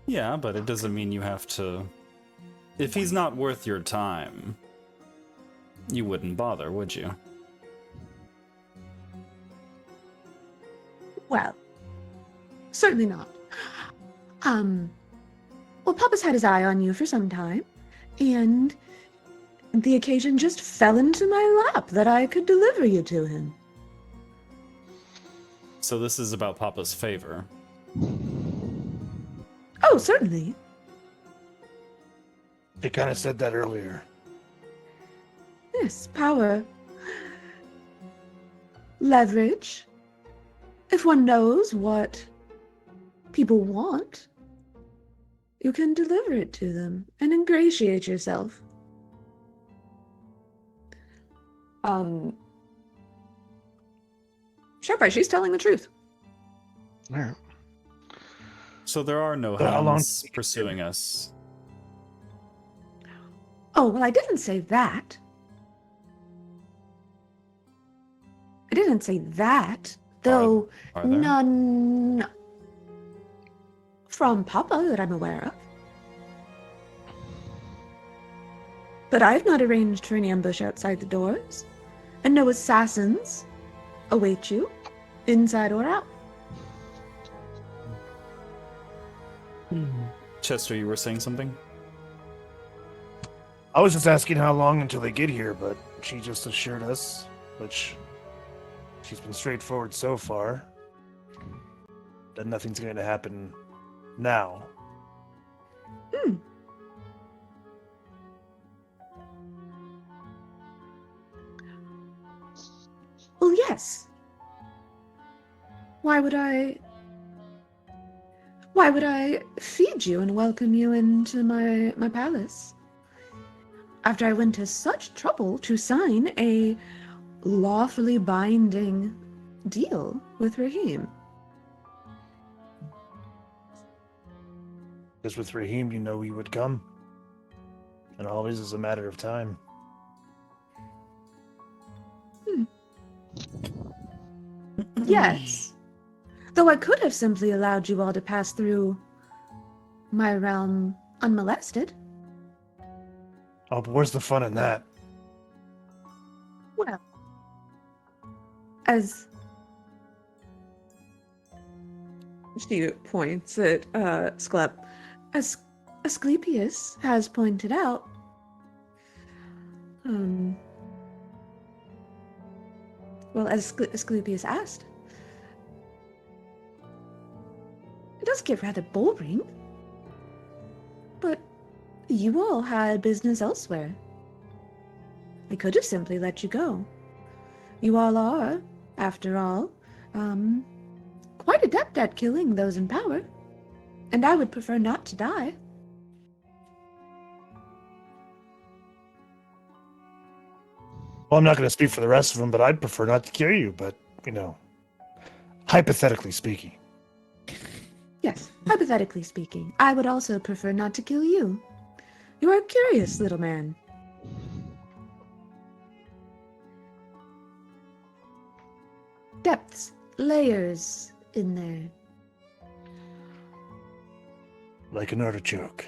Yeah, but it doesn't mean you have to... If he's not worth your time, you wouldn't bother, would you? Well, certainly not. Well, Papa's had his eye on you for some time, and the occasion just fell into my lap that I could deliver you to him. So this is about Papa's favor. Oh, certainly. They kind of said that earlier. Yes, power. Leverage. If one knows what people want, you can deliver it to them and ingratiate yourself. Sharpeye, she's telling the truth. Alright. So there are no But how long- hounds pursuing us. Oh, well, I didn't say that. I didn't say that, though Are there? none from Papa that I'm aware of. But I've not arranged for an ambush outside the doors, and no assassins await you, inside or out. Chester, you were saying something? I was just asking how long until they get here, but she just assured us, which she's been straightforward so far, that nothing's going to happen now. Well, yes. Why would I feed you and welcome you into my palace after I went to such trouble to sign a lawfully binding deal with Raheem? Because with Raheem, you know he would come. And always is a matter of time. Yes. Though I could have simply allowed you all to pass through my realm unmolested. Oh, but where's the fun in that? Well, as she points at Sklep, as Asclepius has pointed out, well, as Asclepius asked, it does get rather boring. But you all had business elsewhere. I could have simply let you go. You all are, after all, quite adept at killing those in power. And I would prefer not to die. Well, I'm not going to speak for the rest of them, but I'd prefer not to kill you. But, hypothetically speaking. Yes, hypothetically speaking, I would also prefer not to kill you. You are a curious little man. Depths, layers in there. Like an artichoke.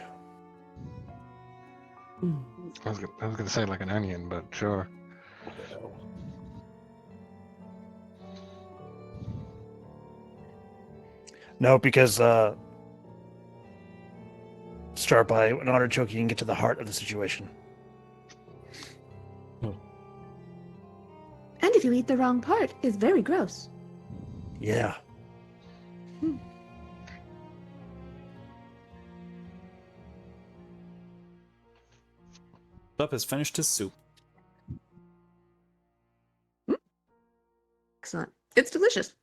I was gonna say like an onion, but sure. No, because start by an artichoke, you can get to the heart of the situation. And if you eat the wrong part, it's very gross. Yeah. Up has finished his soup. Excellent. It's delicious.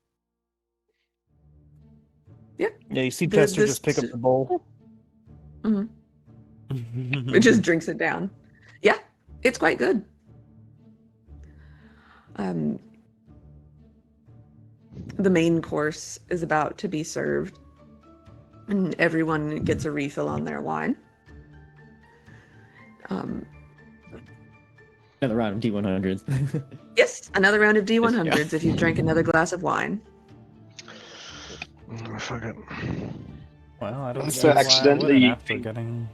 Yeah, you see The- Tester this- just pick up the bowl. It just drinks it down. Yeah, it's quite good. The main course is about to be served, and everyone gets a refill on their wine. Another round of D100s. Yes, another round of D100s if you've drank another glass of wine. Fuck it. Well, I don't If see why I accidentally wouldn't after getting.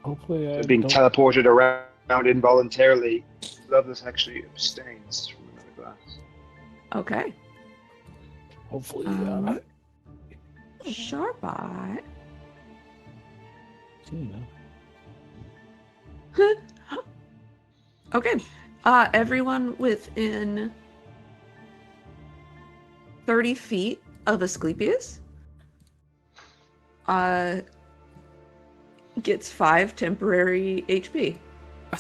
Hopefully, I being don't... teleported around involuntarily, Loveless actually abstains from another glass. Okay. Hopefully, Sharp eye. Okay. Everyone within 30 feet of Asclepius gets 5 temporary HP. Oh,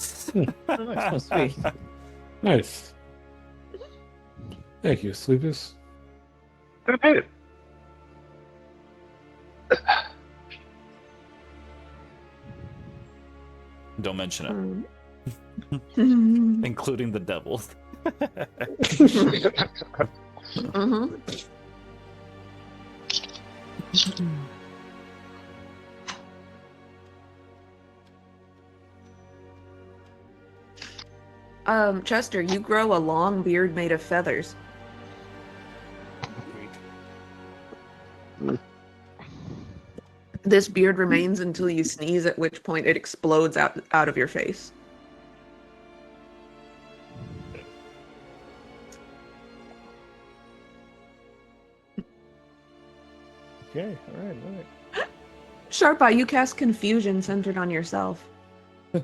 sweet. Nice. Thank you, Sleepus. I paid it. Don't mention it, Mhm. including the devil. Chester, you grow a long beard made of feathers. This beard remains until you sneeze, at which point it explodes out of your face. Okay, all right. Sharp Eye, you cast confusion centered on yourself. Who's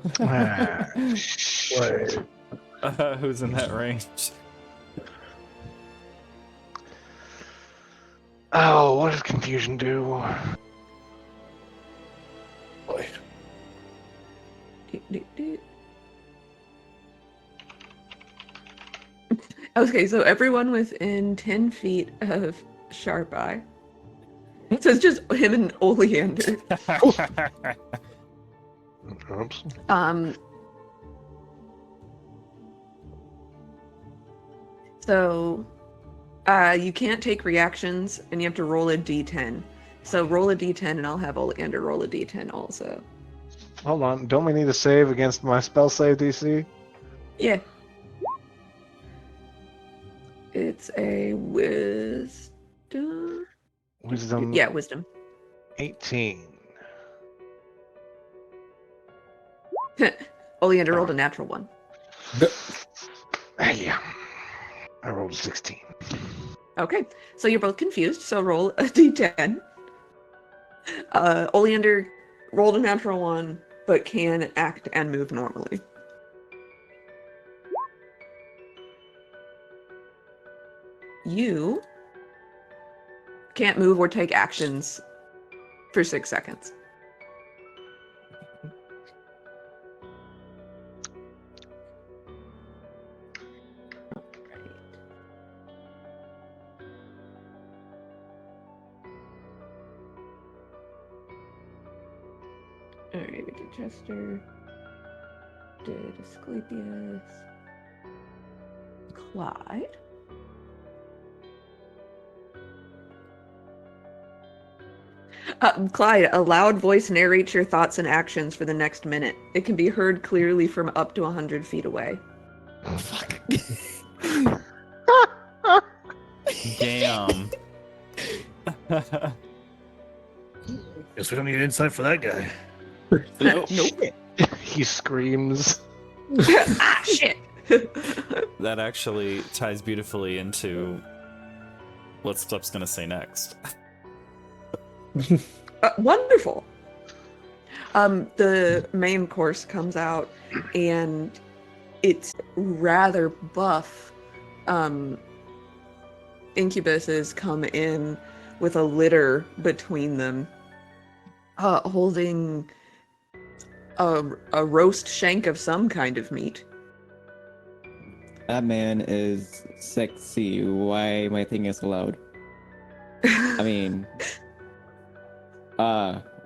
in that range? Oh, what does confusion do? Boy. Okay, so everyone within 10 feet of Sharp Eye. So it's just him and Oleander. Oops. So you can't take reactions, and you have to roll a d10. So roll a d10, and I'll have Oleander roll a d10 also. Hold on. Don't we need to save against my spell save DC? Yeah. It's a wisdom. Wisdom. Yeah, wisdom. 18. Oleander rolled a natural one. Hey, I rolled a 16. Okay, so you're both confused. So roll a d10. Oleander rolled a natural one, but can act and move normally. You can't move or take actions for 6 seconds. Alright, we did Chester. Did Asclepius. Clyde. Clyde, a loud voice narrates your thoughts and actions for the next minute. It can be heard clearly from up to 100 feet away. Fuck. Damn. Guess we don't need insight for that guy. Nope. He screams. Ah, shit! That actually ties beautifully into what Step's gonna say next. Wonderful. The main course comes out, and it's rather buff. Incubuses come in with a litter between them, holding a roast shank of some kind of meat. That man is sexy. Why am I thinking it's loud? I mean,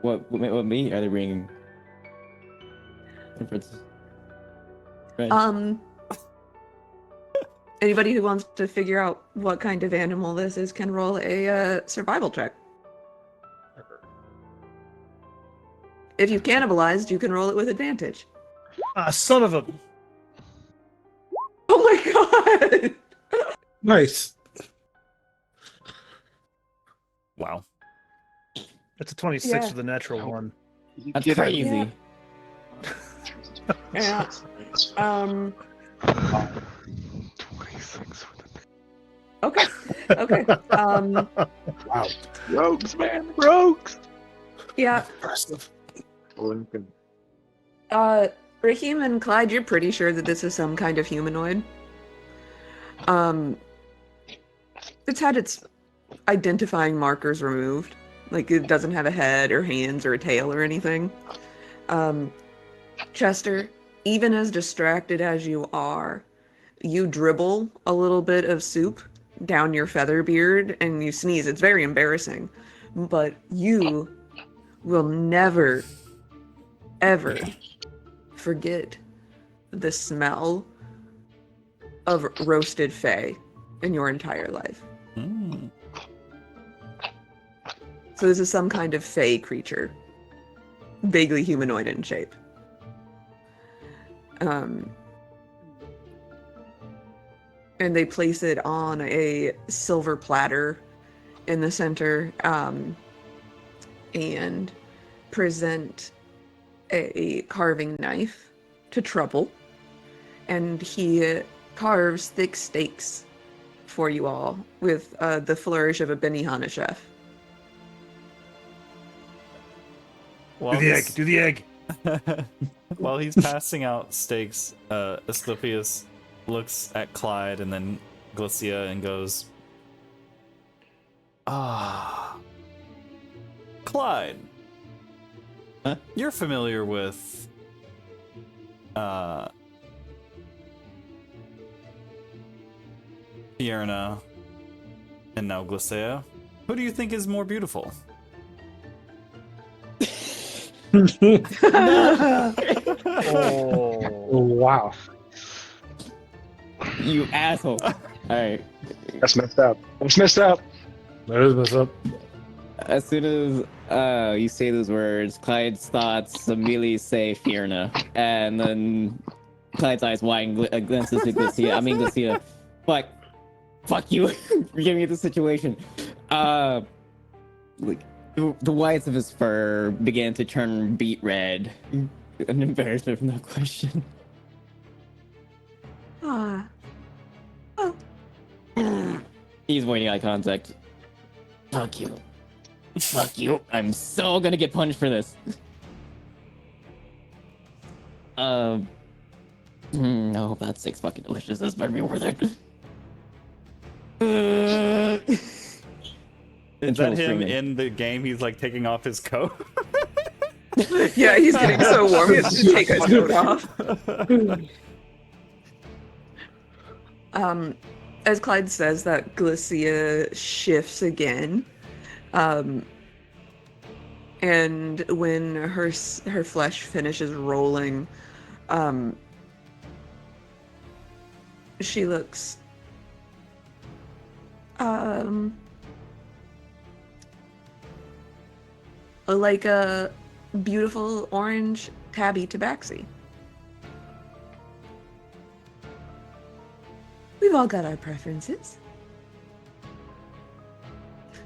what meat are they bringing? Right. Anybody who wants to figure out what kind of animal this is can roll a survival check. If you've cannibalized, you can roll it with advantage. Ah, son of a... Oh my god! Nice. Wow. That's a 26 Yeah. with a natural one. That's Get out. crazy. Yeah. 26 with Okay. Okay. Wow. rogues, man, rogues. Yeah. Impressive. Raheem and Clyde, you're pretty sure that this is some kind of humanoid. It's had its identifying markers removed. Like, it doesn't have a head or hands or a tail or anything. Chester, even as distracted as you are, you dribble a little bit of soup down your feather beard and you sneeze. It's very embarrassing. But you will never, ever forget the smell of roasted fay in your entire life. Mm. So this is some kind of fey creature, vaguely humanoid in shape. And they place it on a silver platter in the center, and present a carving knife to Trouble. And he carves thick steaks for you all with the flourish of a Benihana chef. While Do the he's- egg. Do the egg. While he's passing out steaks, Asclepius looks at Clyde and then Glacia and goes, Clyde. Huh? You're familiar with Fierna and now Glacia. Who do you think is more beautiful? Oh. Wow. You asshole. Alright. That's messed up. That's messed up. That is messed up. As soon as you say those words, Clyde's thoughts immediately say Fierna. And then Clyde's eyes widen, glances to Glacia. Glacia. Fuck. Fuck you for giving me the situation. Like the whites of his fur began to turn beet red. An embarrassment from that question. Ah. Oh. He's avoiding eye contact. Fuck you. Fuck you. I'm so gonna get punished for this. No, that's 6 fucking delicious. This better be worth it. Is that him in the game? He's like taking off his coat. Yeah, he's getting so warm he has to take his coat off. As Clyde says that, Glycia shifts again. And when her flesh finishes rolling, she looks like a beautiful orange tabby tabaxi. We've all got our preferences.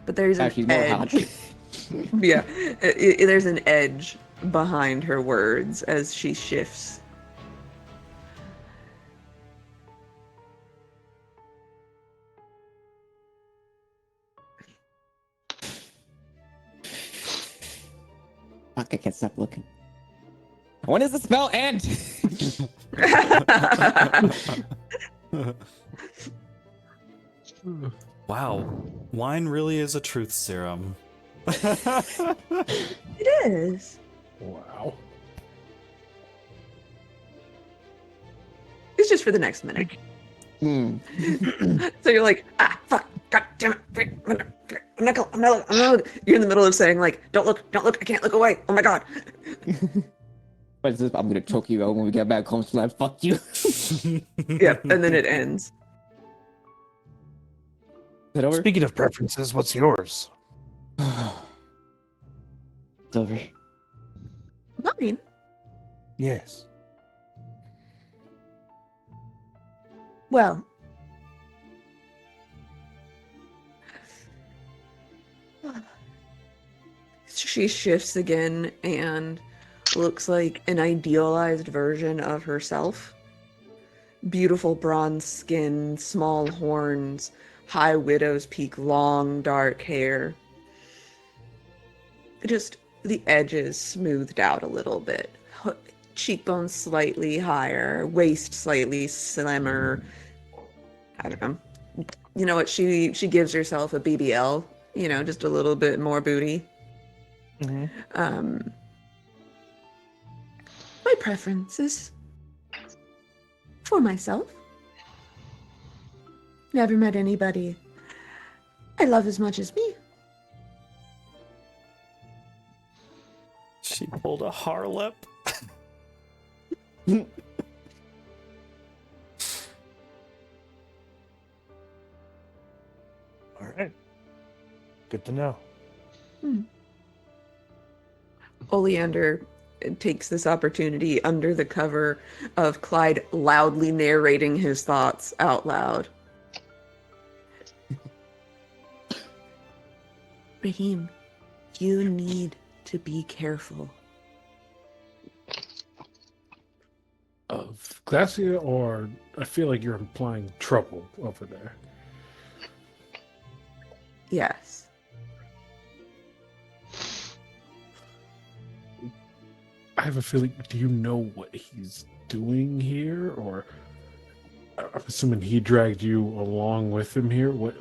But there's an Actually, more hot. edge. Yeah, there's an edge behind her words as she shifts. Fuck, I can't stop looking. When does the spell end? Wow, wine really is a truth serum. It is. Wow. It's just for the next minute. So you're like, fuck, god damn it, I'm not. You're in the middle of saying like, don't look, I can't look away. Oh my god. What is this? I'm gonna choke you out when we get back home, so fuck you. Yeah, and then it ends. Is it over? Speaking of preferences, what's yours? It's over. Mine. Yes. Well. She shifts again and looks like an idealized version of herself. Beautiful bronze skin, small horns, high widow's peak, long dark hair. Just the edges smoothed out a little bit. Cheekbones slightly higher, waist slightly slimmer. I don't know. You know what? She gives herself a BBL. You know, just a little bit more booty. Mm-hmm. My preference is for myself. Never met anybody I love as much as me. She pulled a harlip. All right. Good to know. Oleander takes this opportunity under the cover of Clyde loudly narrating his thoughts out loud. Raheem, you need to be careful. Of Glacia, or I feel like you're implying trouble over there. Yes. I have a feeling. Do you know what he's doing here, or I'm assuming he dragged you along with him here? What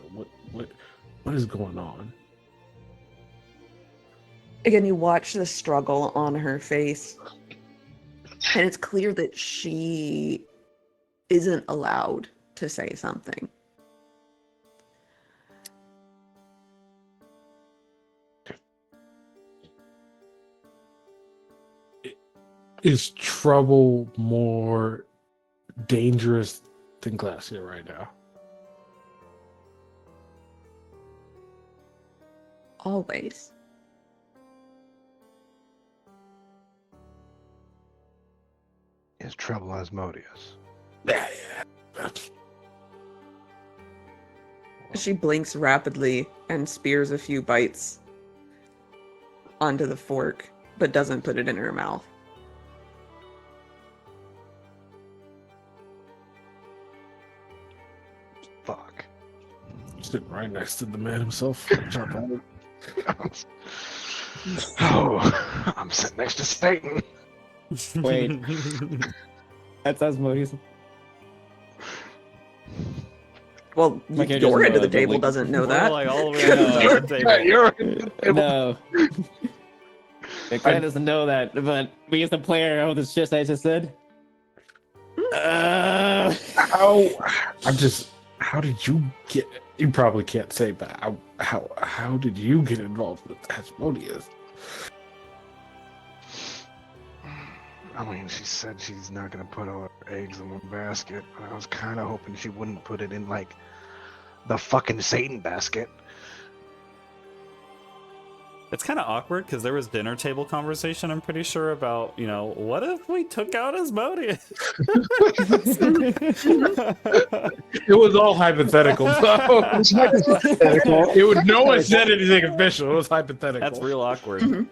is going on? Again, you watch the struggle on her face, and it's clear that she isn't allowed to say something. Is trouble more dangerous than Glacia right now? Always. Is trouble Asmodeus? Yeah. She blinks rapidly and spears a few bites onto the fork, but doesn't put it in her mouth. Fuck. Sitting right next to the man himself. Oh, I'm sitting next to Satan. Wait. That's Asmodeus. Well, My character your doesn't end of know the that, but, table like, doesn't know We're that. like all the way around the table. You're No. The guy doesn't know that, but me as the player of the shit I just said. How did you get? You probably can't say, but how did you get involved with Asmodeus? I mean, she said she's not gonna put all her eggs in one basket, but I was kind of hoping she wouldn't put it in like the fucking Satan basket. It's kind of awkward because there was dinner table conversation, I'm pretty sure, about, you know, what if we took out Asmodeus? It was all hypothetical. So. It's hypothetical. It was no one said anything official. It was hypothetical. That's real awkward.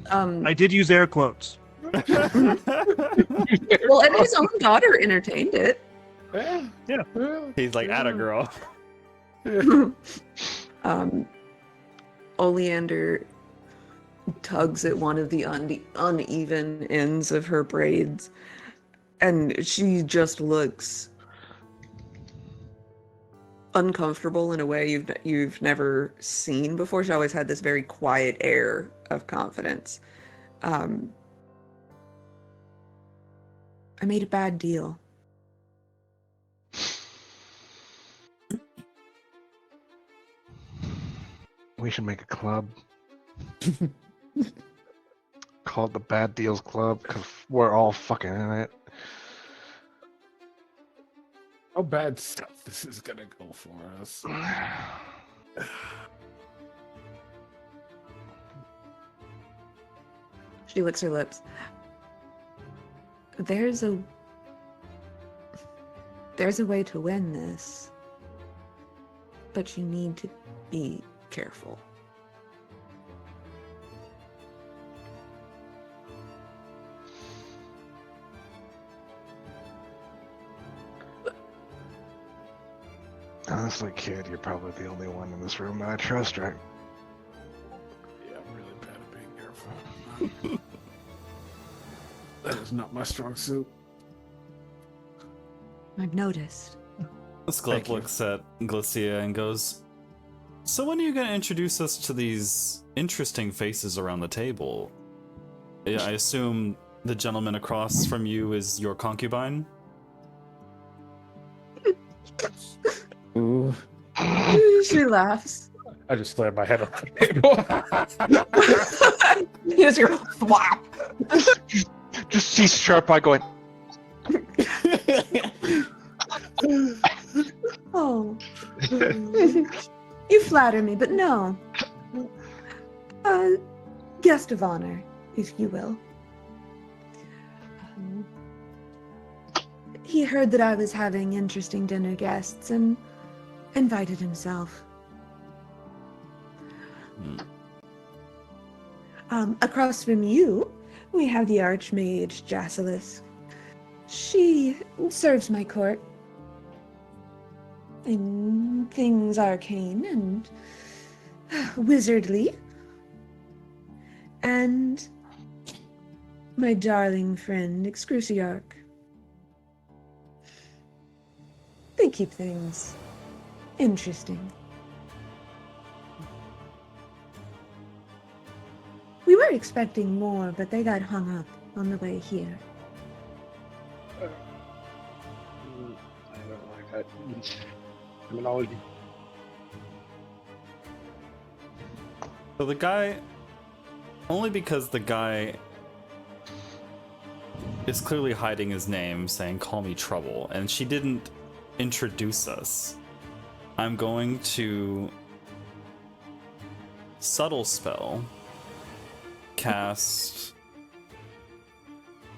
I did use air quotes. Well, and his own daughter entertained it. Yeah. He's like, atta girl. Oleander tugs at one of the uneven ends of her braids, and she just looks uncomfortable in a way you've never seen before. She always had this very quiet air of confidence. I made a bad deal. We should make a club called the Bad Deals Club because we're all fucking in it. How bad stuff this is gonna go for us. She licks her lips. There's a way to win this, but you need to be careful. Honestly, kid, you're probably the only one in this room that I trust, right? Yeah, I'm really bad at being careful. That is not my strong suit. I've noticed. Sklepp looks at Glacia and goes, so when are you going to introduce us to these interesting faces around the table? I assume the gentleman across from you is your concubine? Ooh. She laughs. I just slammed my head on the table. Here's your flop. Just see Sharpeye going. Oh. You flatter me, but no. Guest of honor, if you will. He heard that I was having interesting dinner guests and invited himself. Across from you, we have the Archmage Jasilisk. She serves my court in things arcane and wizardly. And my darling friend, Excruciarch. They keep things interesting. We were expecting more, but they got hung up on the way here. I don't like that terminology. So the guy, only because the guy is clearly hiding his name, saying, call me Trouble, and she didn't introduce us. I'm going to subtle spell cast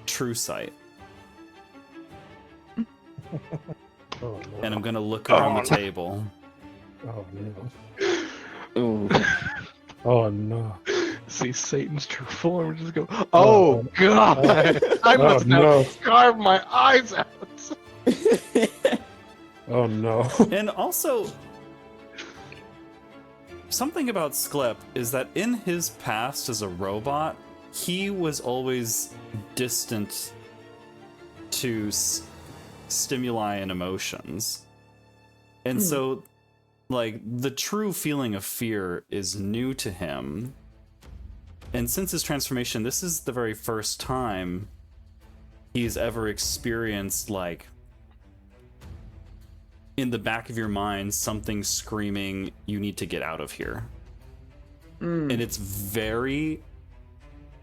True Sight. Oh, no. and I'm gonna look around the table. Oh no. Oh, Oh no. See Satan's true form. Just go. Oh, Oh God! I oh, must now no. carve my eyes out. Oh no. And also, something about Sklep is that in his past as a robot, he was always distant to stimuli and emotions. And so, like, the true feeling of fear is new to him. And since his transformation, this is the very first time he's ever experienced, like, in the back of your mind, something screaming, you need to get out of here. And it's very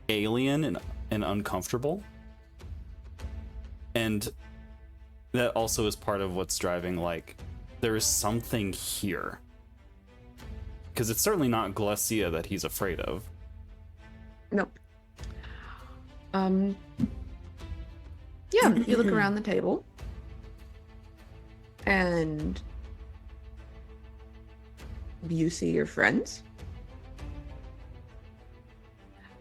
alien and uncomfortable. And that also is part of what's driving, like, there is something here. Because it's certainly not Glacia that he's afraid of. Nope. Yeah, you look around the table. And you see your friends.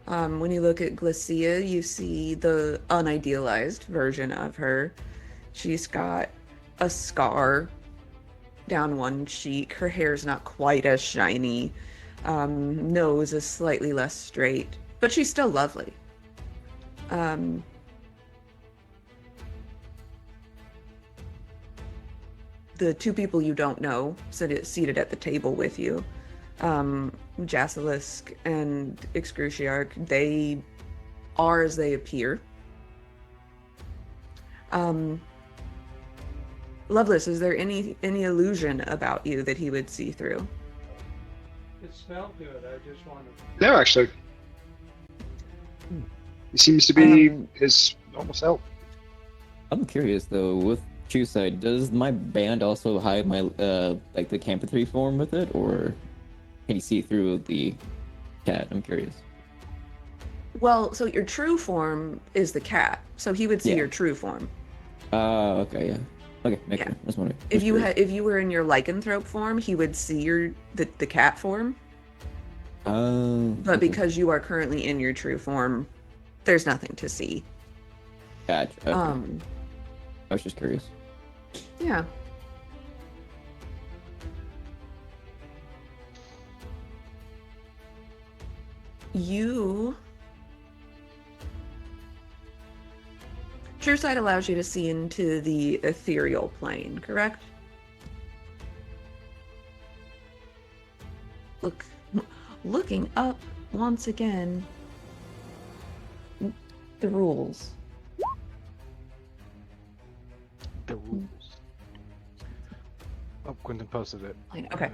When you look at Glacia, you see the unidealized version of her. She's got a scar down one cheek. Her hair's not quite as shiny. Nose is slightly less straight, but she's still lovely. The two people you don't know seated at the table with you, Jasilisk and Excruciarch, they are as they appear. Lovelace, is there any illusion about you that he would see through? It smelled good. I just wanted. No, actually. He seems to be his normal self. I'm curious though, with True Sight, does my band also hide my like the Campatry form with it, or can you see through the cat? I'm curious. Well, so your true form is the cat, so he would see Yeah. your true form. Okay, yeah. Okay, makes Yeah. sense. Just wondering. If Just you curious. if you were in your lycanthrope form, he would see the cat form. But Okay. because you are currently in your true form, there's nothing to see. Gotcha. Okay. I I was just curious. Yeah. True Sight allows you to see into the ethereal plane, correct? Looking up once again. The rules. The rules. Oh, Quentin posted it. Okay.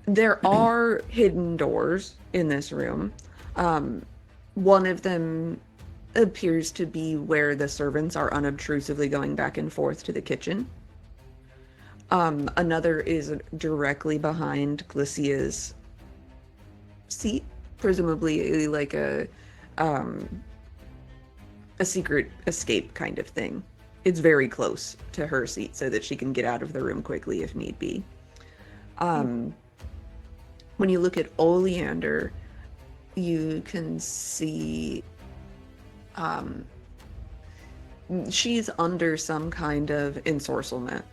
There are hidden doors in this room. One of them appears to be where the servants are unobtrusively going back and forth to the kitchen. Another is directly behind Glacia's seat, presumably like a secret escape kind of thing. It's very close to her seat so that she can get out of the room quickly if need be. When you look at Oleander, you can see she's under some kind of ensorcelment.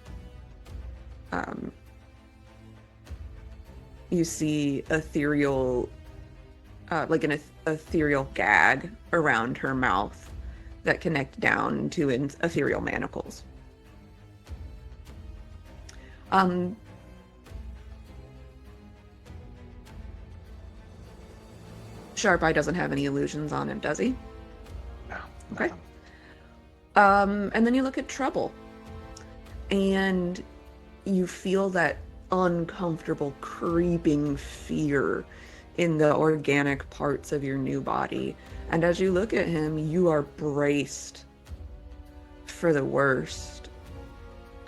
You see ethereal, like an ethereal gag around her mouth that connect down to ethereal manacles. Sharp Eye doesn't have any illusions on him, does he? No. Okay. And then you look at Trouble, and you feel that uncomfortable, creeping fear in the organic parts of your new body. And as you look at him, you are braced for the worst.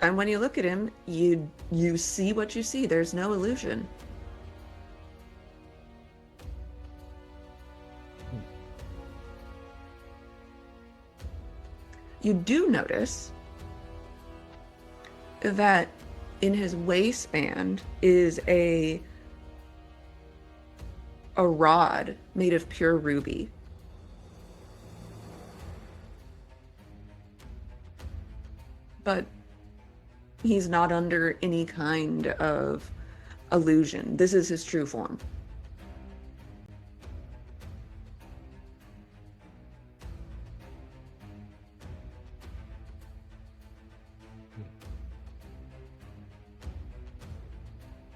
And when you look at him, you see what you see. There's no illusion. You do notice that in his waistband is a rod made of pure ruby. But he's not under any kind of illusion. This is his true form.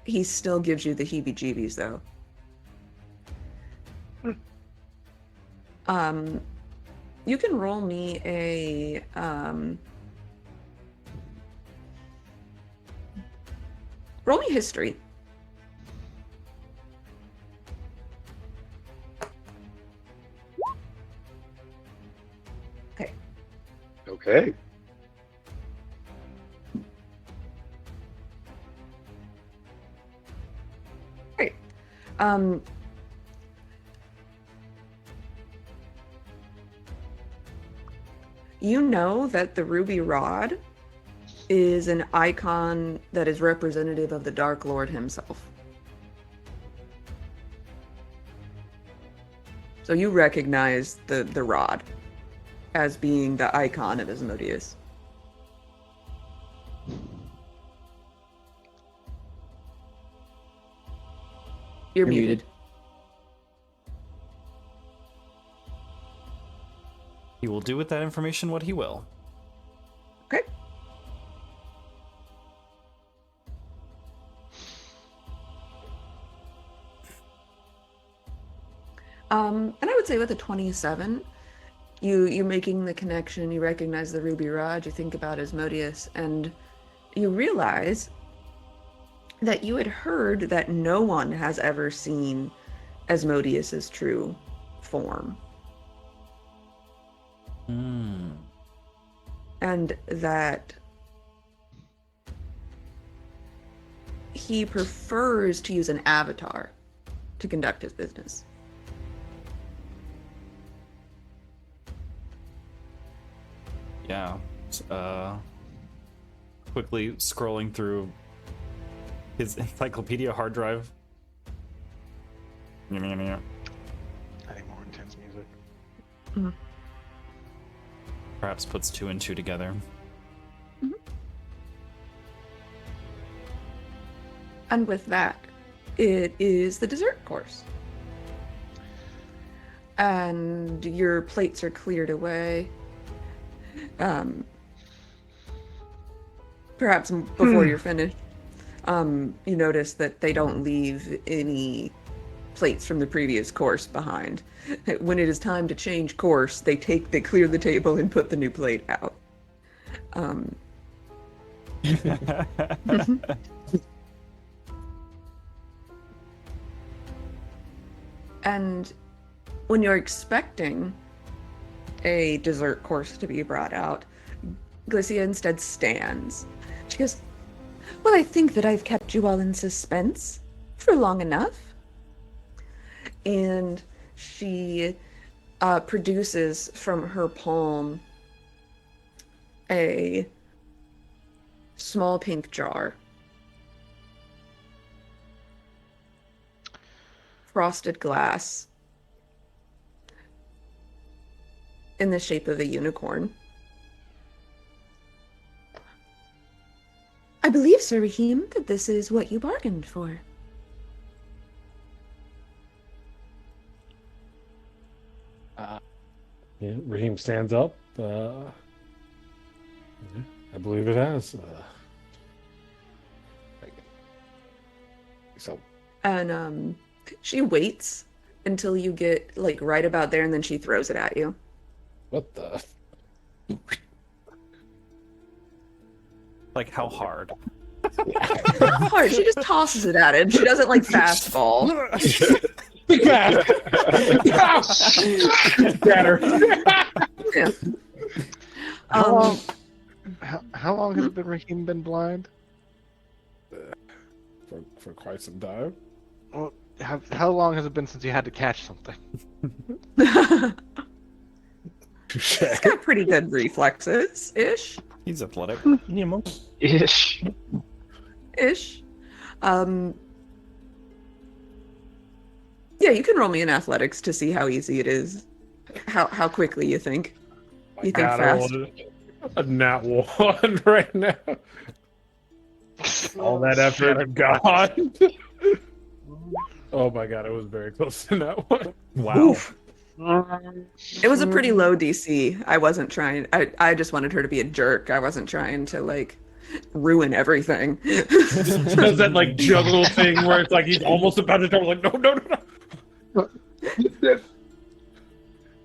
He still gives you the heebie-jeebies, though. You can roll me a roll me history. Okay. Okay. Great. You know that the ruby rod is an icon that is representative of the Dark Lord himself. So you recognize the rod as being the icon of Asmodeus. You're muted. He will do with that information what he will. Okay. And I would say with a 27, you're making the connection, you recognize the ruby rod, you think about Asmodeus, and you realize that you had heard that no one has ever seen Asmodeus's true form. And that he prefers to use an avatar to conduct his business. Yeah. Quickly scrolling through his encyclopedia hard drive. I need more intense music. Perhaps puts 2 and 2 together. Mm-hmm. And with that, it is the dessert course. And your plates are cleared away. Perhaps before you're finished, you notice that they don't leave any plates from the previous course behind. When it is time to change course, they clear the table and put the new plate out. And when you're expecting a dessert course to be brought out, Glycia instead stands. She goes, "Well, I think that I've kept you all in suspense for long enough." And she produces from her palm a small pink jar. Frosted glass in the shape of a unicorn. I believe, Sir Raheem, that this is what you bargained for. Yeah, Raheem stands up. I believe it has. So. And she waits until you get like right about there, and then she throws it at you. What the? Like, how hard? Not hard. She just tosses it at him. She doesn't like fastball. Big bad. Better. Yeah. How long has Raheem been blind? For quite some time. Well, how long has it been since you had to catch something? Touche. He's got pretty good reflexes, He's athletic. Ish. ish. Um, yeah, you can roll me in athletics to see how easy it is, how quickly you think. You think God, I fast. rolled a nat 1 right now. All that effort and gone. Oh my god, it was very close to that one. Wow. Oof. It was a pretty low DC. I wasn't trying. I just wanted her to be a jerk. I wasn't trying to like ruin everything. Does that like juggle thing where it's like he's almost about to jump, like no.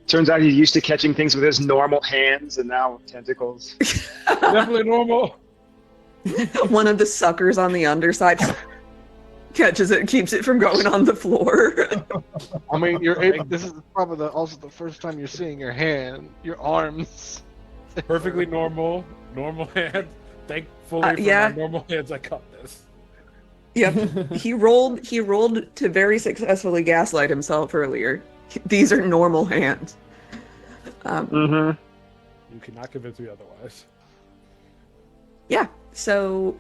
Turns out he's used to catching things with his normal hands, and now tentacles. Definitely normal. One of the suckers on the underside catches it, keeps it from going on the floor. I mean, this is probably also the first time you're seeing your arms. Perfectly normal hand. Thankfully for yeah. my normal hands, I caught this. Yep. He rolled to very successfully gaslight himself earlier. These are normal hands. Mm-hmm. You cannot convince me otherwise. Yeah. So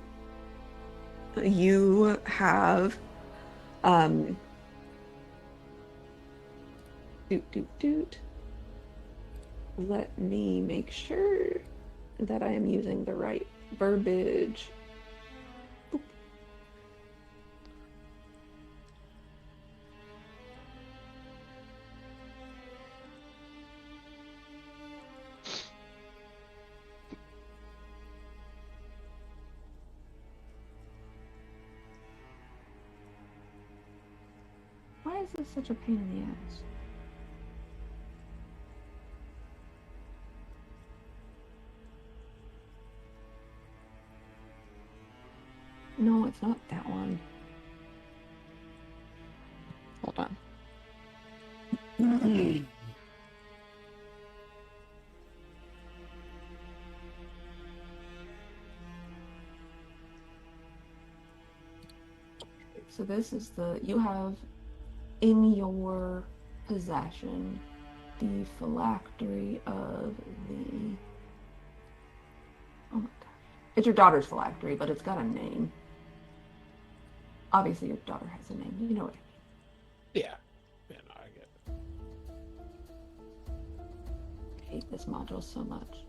you have doot. Let me make sure that I am using the right verbiage. Boop. Why is this such a pain in the ass? No, it's not that one. Hold on. So this is you have in your possession the phylactery of the, oh my gosh. It's your daughter's phylactery, but it's got a name. Obviously your daughter has a name. You know what I mean. Yeah. Yeah, no, I get it. I hate this module so much.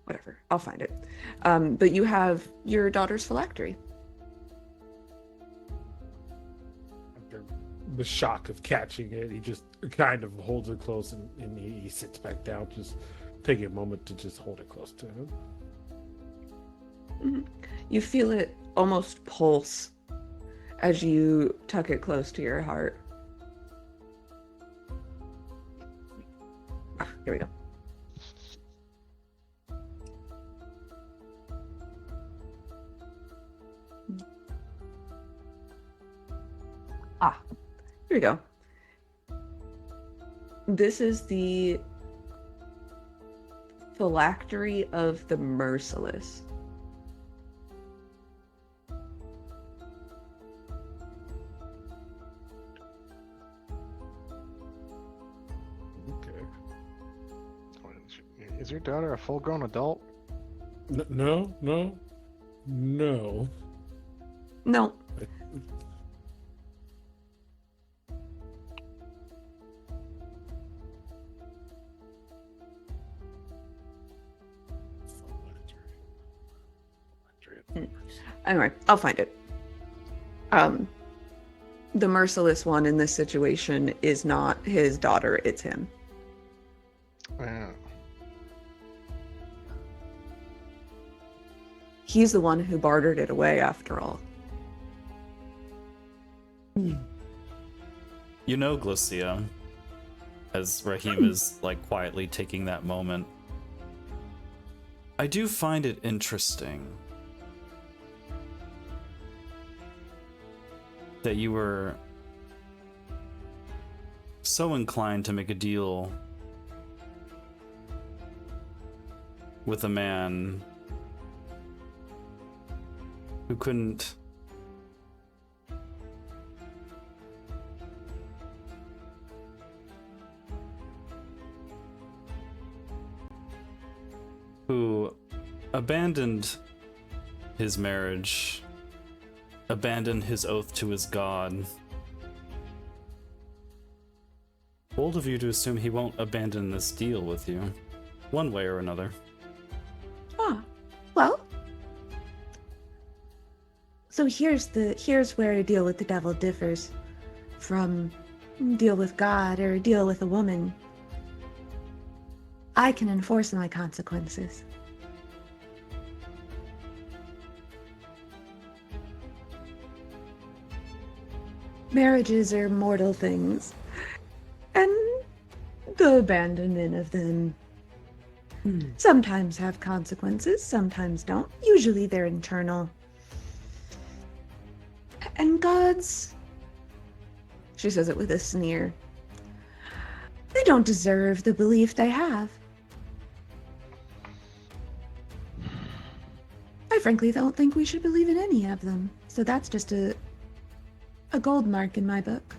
Whatever, I'll find it. But you have your daughter's phylactery. After the shock of catching it, he just kind of holds it close and he sits back down, just taking a moment to just hold it close to him. Mm-hmm. You feel it almost pulse as you tuck it close to your heart. Here we go. Here we go. This is the phylactery of the Merciless. Okay. Is your daughter a full-grown adult? No. No. Anyway, I'll find it. The Merciless one in this situation is not his daughter, it's him. Yeah. He's the one who bartered it away after all. You know, Glacia, as Raheem is like quietly taking that moment, I do find it interesting that you were so inclined to make a deal with a man who couldn't who abandoned his marriage, abandoned his oath to his god. Bold of you to assume he won't abandon this deal with you, one way or another. Ah, well. So here's where a deal with the devil differs from a deal with God or a deal with a woman. I can enforce my consequences. Marriages are mortal things, and the abandonment of them sometimes have consequences, sometimes don't. Usually they're internal. And gods, she says it with a sneer, they don't deserve the belief they have. I frankly don't think we should believe in any of them. So that's just a gold mark in my book.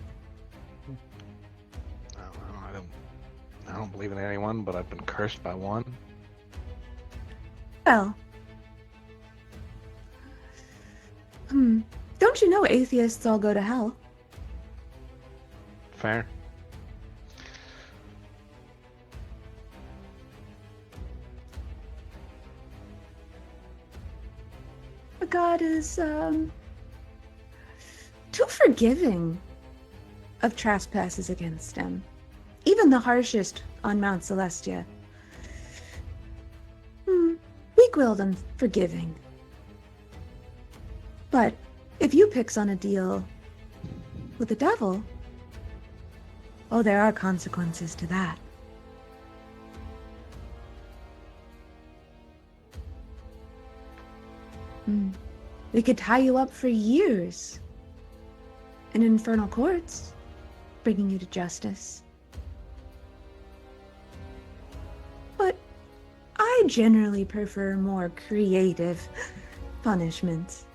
I don't believe in anyone, but I've been cursed by one. Well, don't you know atheists all go to hell? Fair. But God is too forgiving of trespasses against him. Even the harshest on Mount Celestia. Weak-willed and forgiving. But if you pix on a deal with the devil, oh, there are consequences to that. We could tie you up for years in infernal courts, bringing you to justice. But I generally prefer more creative punishments.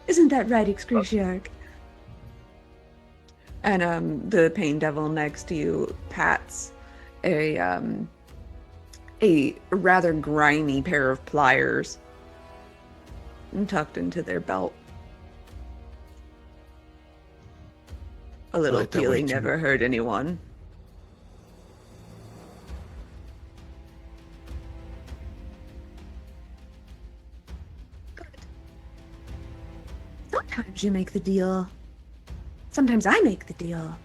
Isn't that right, Excruciarch? And the pain devil next to you pats a rather grimy pair of pliers tucked into their belt. A little like that way peeling too. never hurt anyone. Good. Sometimes you make the deal. Sometimes I make the deal.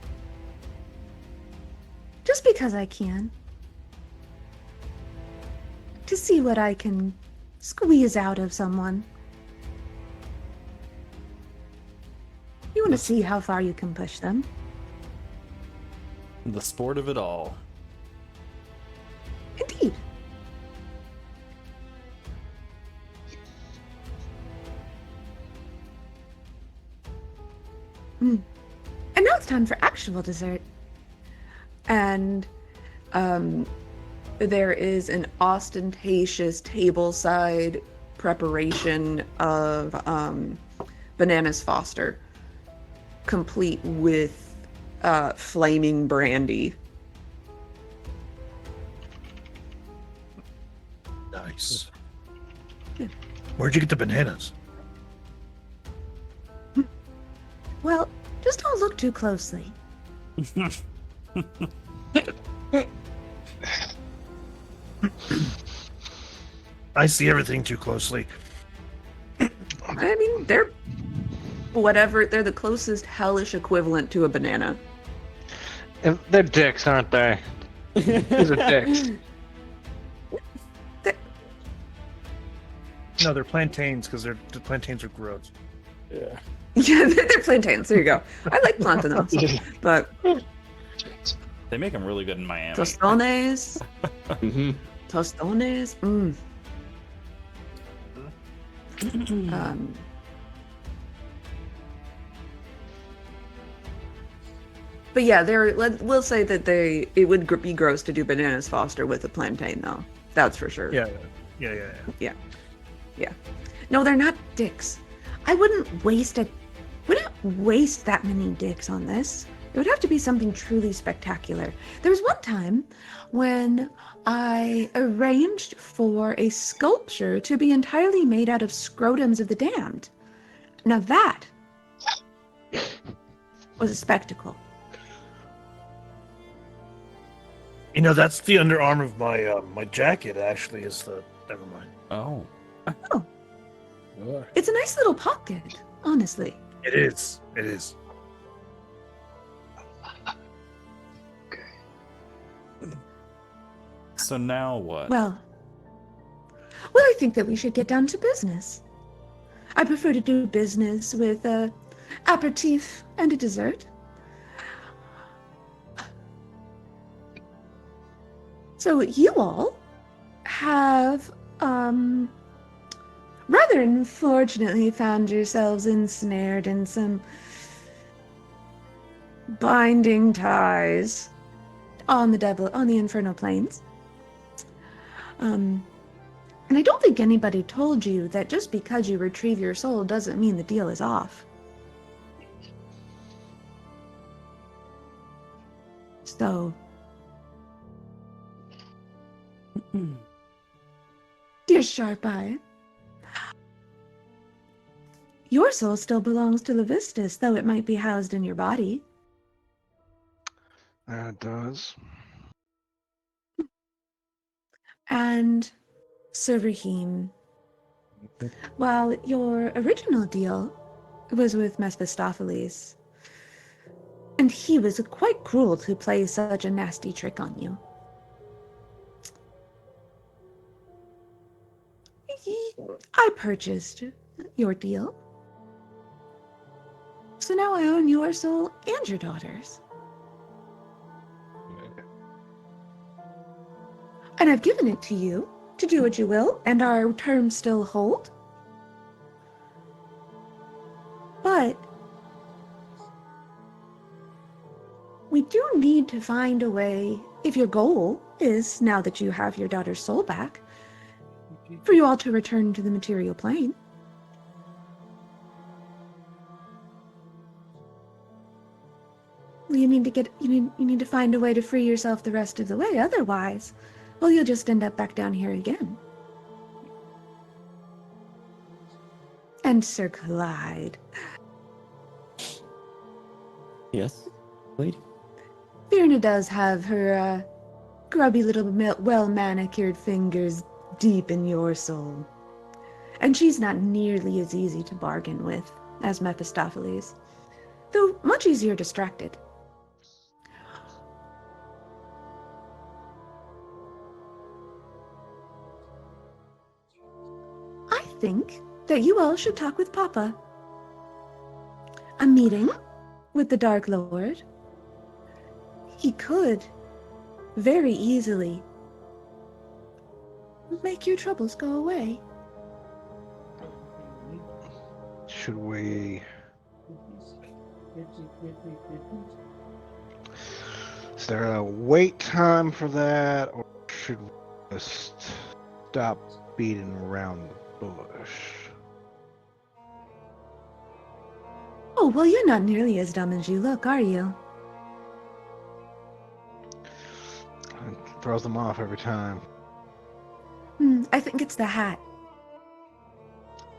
Just because I can. To see what I can squeeze out of someone. You want to see how far you can push them. The sport of it all. Indeed. And now it's time for actual dessert. And there is an ostentatious tableside preparation of bananas Foster, complete with flaming brandy. Nice. Yeah. Where'd you get the bananas? Well, just don't look too closely. I see everything too closely. I mean, they're the closest hellish equivalent to a banana. They're dicks, aren't they? These are dicks. No, they're plantains because the plantains are gross. Yeah. Yeah, they're plantains. There you go. I like plantains, but They make them really good in Miami. tostones, Mm-hmm. tostones. But yeah, we'll say that it would be gross to do bananas Foster with a plantain, though. That's for sure. Yeah. No, they're not dicks. I wouldn't waste that many dicks on this. It would have to be something truly spectacular. There was one time when I arranged for a sculpture to be entirely made out of scrotums of the damned. Now that was a spectacle. You know, that's the underarm of my my jacket. Actually, is the never mind. Oh. It's a nice little pocket, honestly. It is. It is. So now what? Well, I think that we should get down to business. I prefer to do business with a aperitif and a dessert. So you all have, rather unfortunately found yourselves ensnared in some binding ties on the infernal planes. And I don't think anybody told you that just because you retrieve your soul doesn't mean the deal is off. So, dear Sharp Eye, your soul still belongs to Levistus, though it might be housed in your body. It does. And Sir Rahim, while your original deal was with Mephistopheles, and he was quite cruel to play such a nasty trick on you. I purchased your deal. So now I own your soul and your daughter's. And I've given it to you to do what you will, and our terms still hold. But we do need to find a way, if your goal is, now that you have your daughter's soul back, for you all to return to the material plane. You need to find a way to free yourself the rest of the way. Otherwise, well, you'll just end up back down here again. And Sir Clyde. Yes, lady. Firna does have her grubby little well-manicured fingers deep in your soul. And she's not nearly as easy to bargain with as Mephistopheles, though much easier distracted. I think that you all should talk with Papa. A meeting with the Dark Lord. He could very easily make your troubles go away. Should we? Is there a wait time for that, or should we just stop beating around the bush? Oh, well, you're not nearly as dumb as you look, are you? It throws them off every time. I think it's the hat.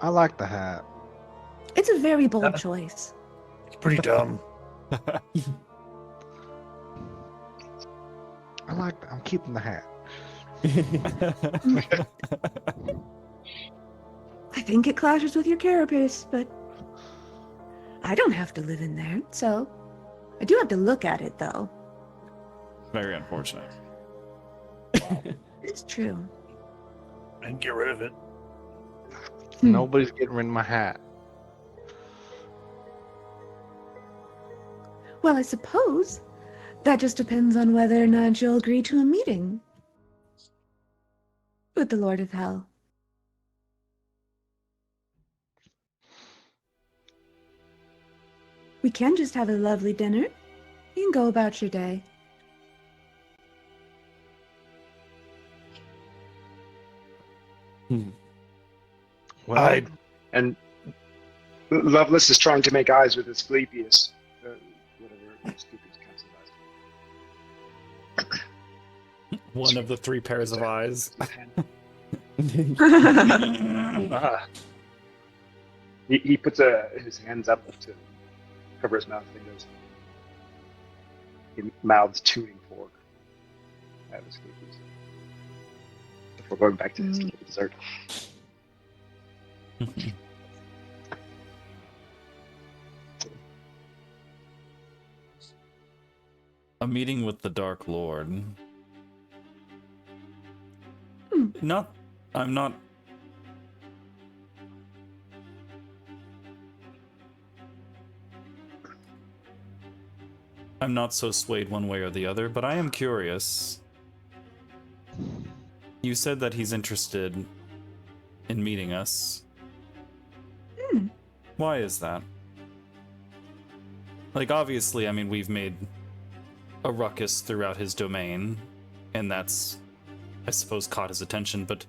I like the hat. It's a very bold choice. It's pretty dumb. I'm keeping the hat. I think it clashes with your carapace, but I don't have to live in there, so I do have to look at it, though. Very unfortunate. It's true. And get rid of it. Nobody's getting rid of my hat. Well, I suppose that just depends on whether or not you'll agree to a meeting with the Lord of Hell. We can just have a lovely dinner. You can go about your day. Well, And Lovelace is trying to make eyes with Asclepius. Whatever Asclepius counts as eyes. One of the 3 pairs of eyes. He puts his hands up to cover his mouth and goes. He mouths tuning fork at Asclepius. Before going back to his dessert. A meeting with the Dark Lord. Not. I'm not. I'm not so swayed one way or the other, but I am curious. You said that he's interested in meeting us. Why is that? Like, obviously, I mean, we've made a ruckus throughout his domain, and that's, I suppose, caught his attention, but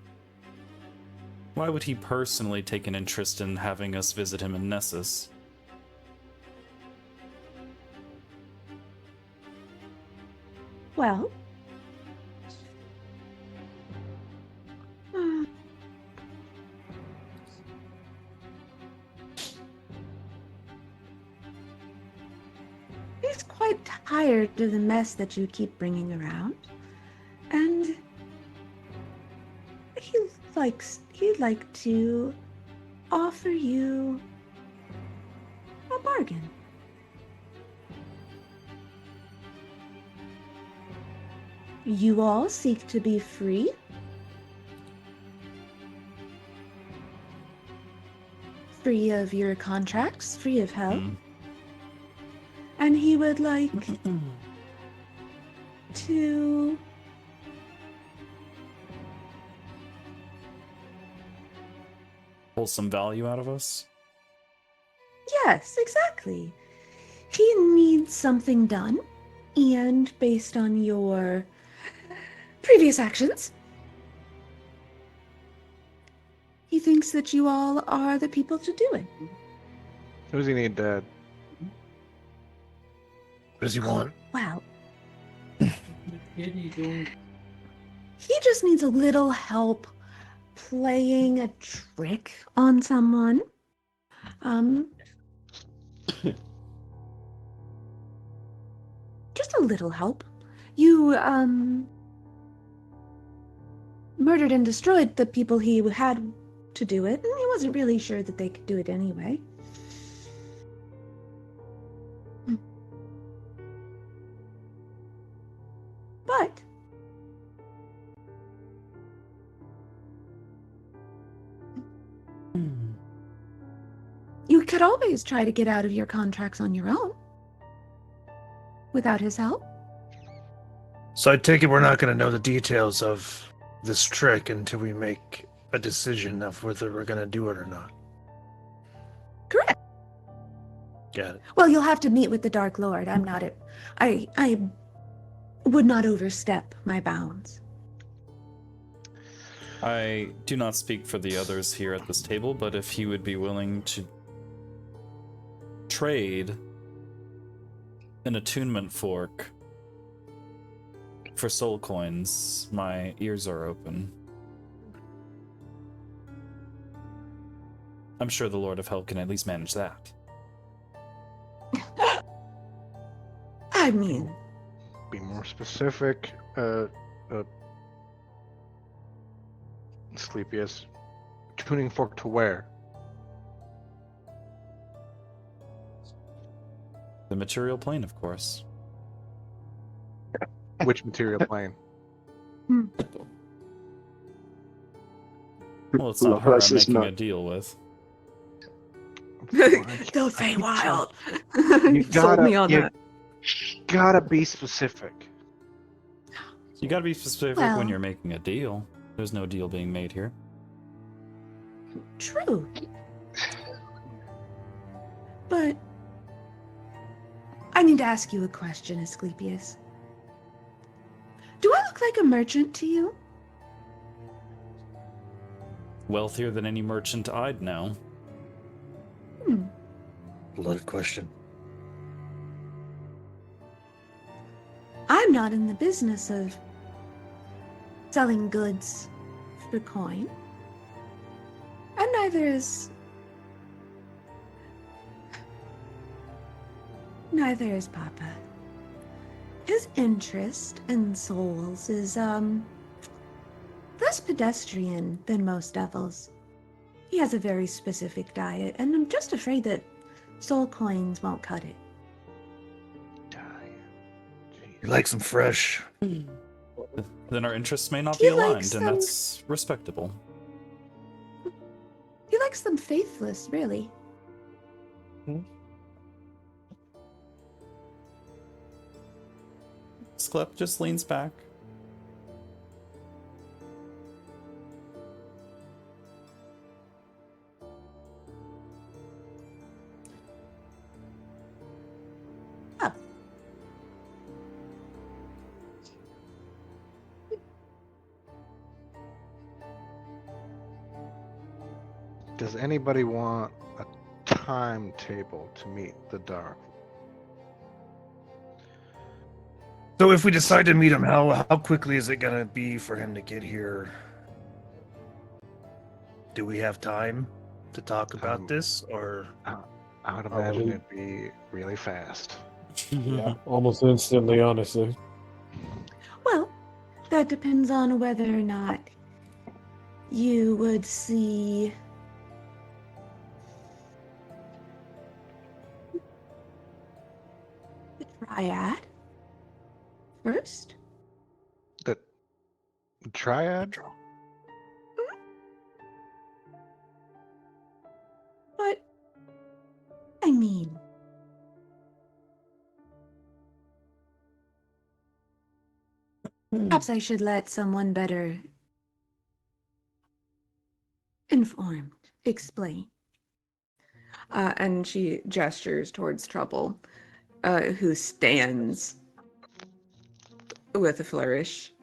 why would he personally take an interest in having us visit him in Nessus? Well, he's quite tired of the mess that you keep bringing around, and he'd like to offer you a bargain. You all seek to be free. Free of your contracts, free of hell. And he would like to Pull some value out of us? Yes, exactly. He needs something done, and based on your previous actions, he thinks that you all are the people to do it. who does he need, Dad? What does he want? Well, he just needs a little help playing a trick on someone. Just a little help. You, murdered and destroyed the people he had to do it, and he wasn't really sure that they could do it anyway. But you could always try to get out of your contracts on your own without his help. So I take it we're not going to know the details of this trick until we make a decision of whether we're going to do it or not. Correct. Got it. Well, you'll have to meet with the Dark Lord. I would not overstep my bounds. I do not speak for the others here at this table, but if he would be willing to trade an attunement fork for soul coins, my ears are open. I'm sure the Lord of Hell can at least manage that. I mean, Be more specific. Sleepiest. Tuning fork to where? The material plane, of course. Which material plane? Well, it's not her Lovelace I'm is making not- a deal with. don't say wild. You Sold me on you that. gotta be specific. You gotta be specific Well- when you're making a deal. There's no deal being made here. True. But I mean to ask you a question, Asclepius. Do I look like a merchant to you? Wealthier than any merchant I'd know. Loaded question. I'm not in the business of selling goods for coin. And neither is Papa. His interest in souls is less pedestrian than most devils. He has a very specific diet, and I'm just afraid that soul coins won't cut it. You like some fresh? Then our interests may not He be likes aligned, and them. that's respectable. He likes them faithless, really. Sklep just leans back. Oh. Does anybody want a timetable to meet the Dark? So if we decide to meet him, how quickly is it gonna be for him to get here? Do we have time to talk about this, or I would imagine it'd be really fast. Yeah, almost instantly, honestly. Well, that depends on whether or not you would see the triad first? The Triad? But, I mean, perhaps I should let someone better informed explain. And she gestures towards Trouble, who stands with a flourish.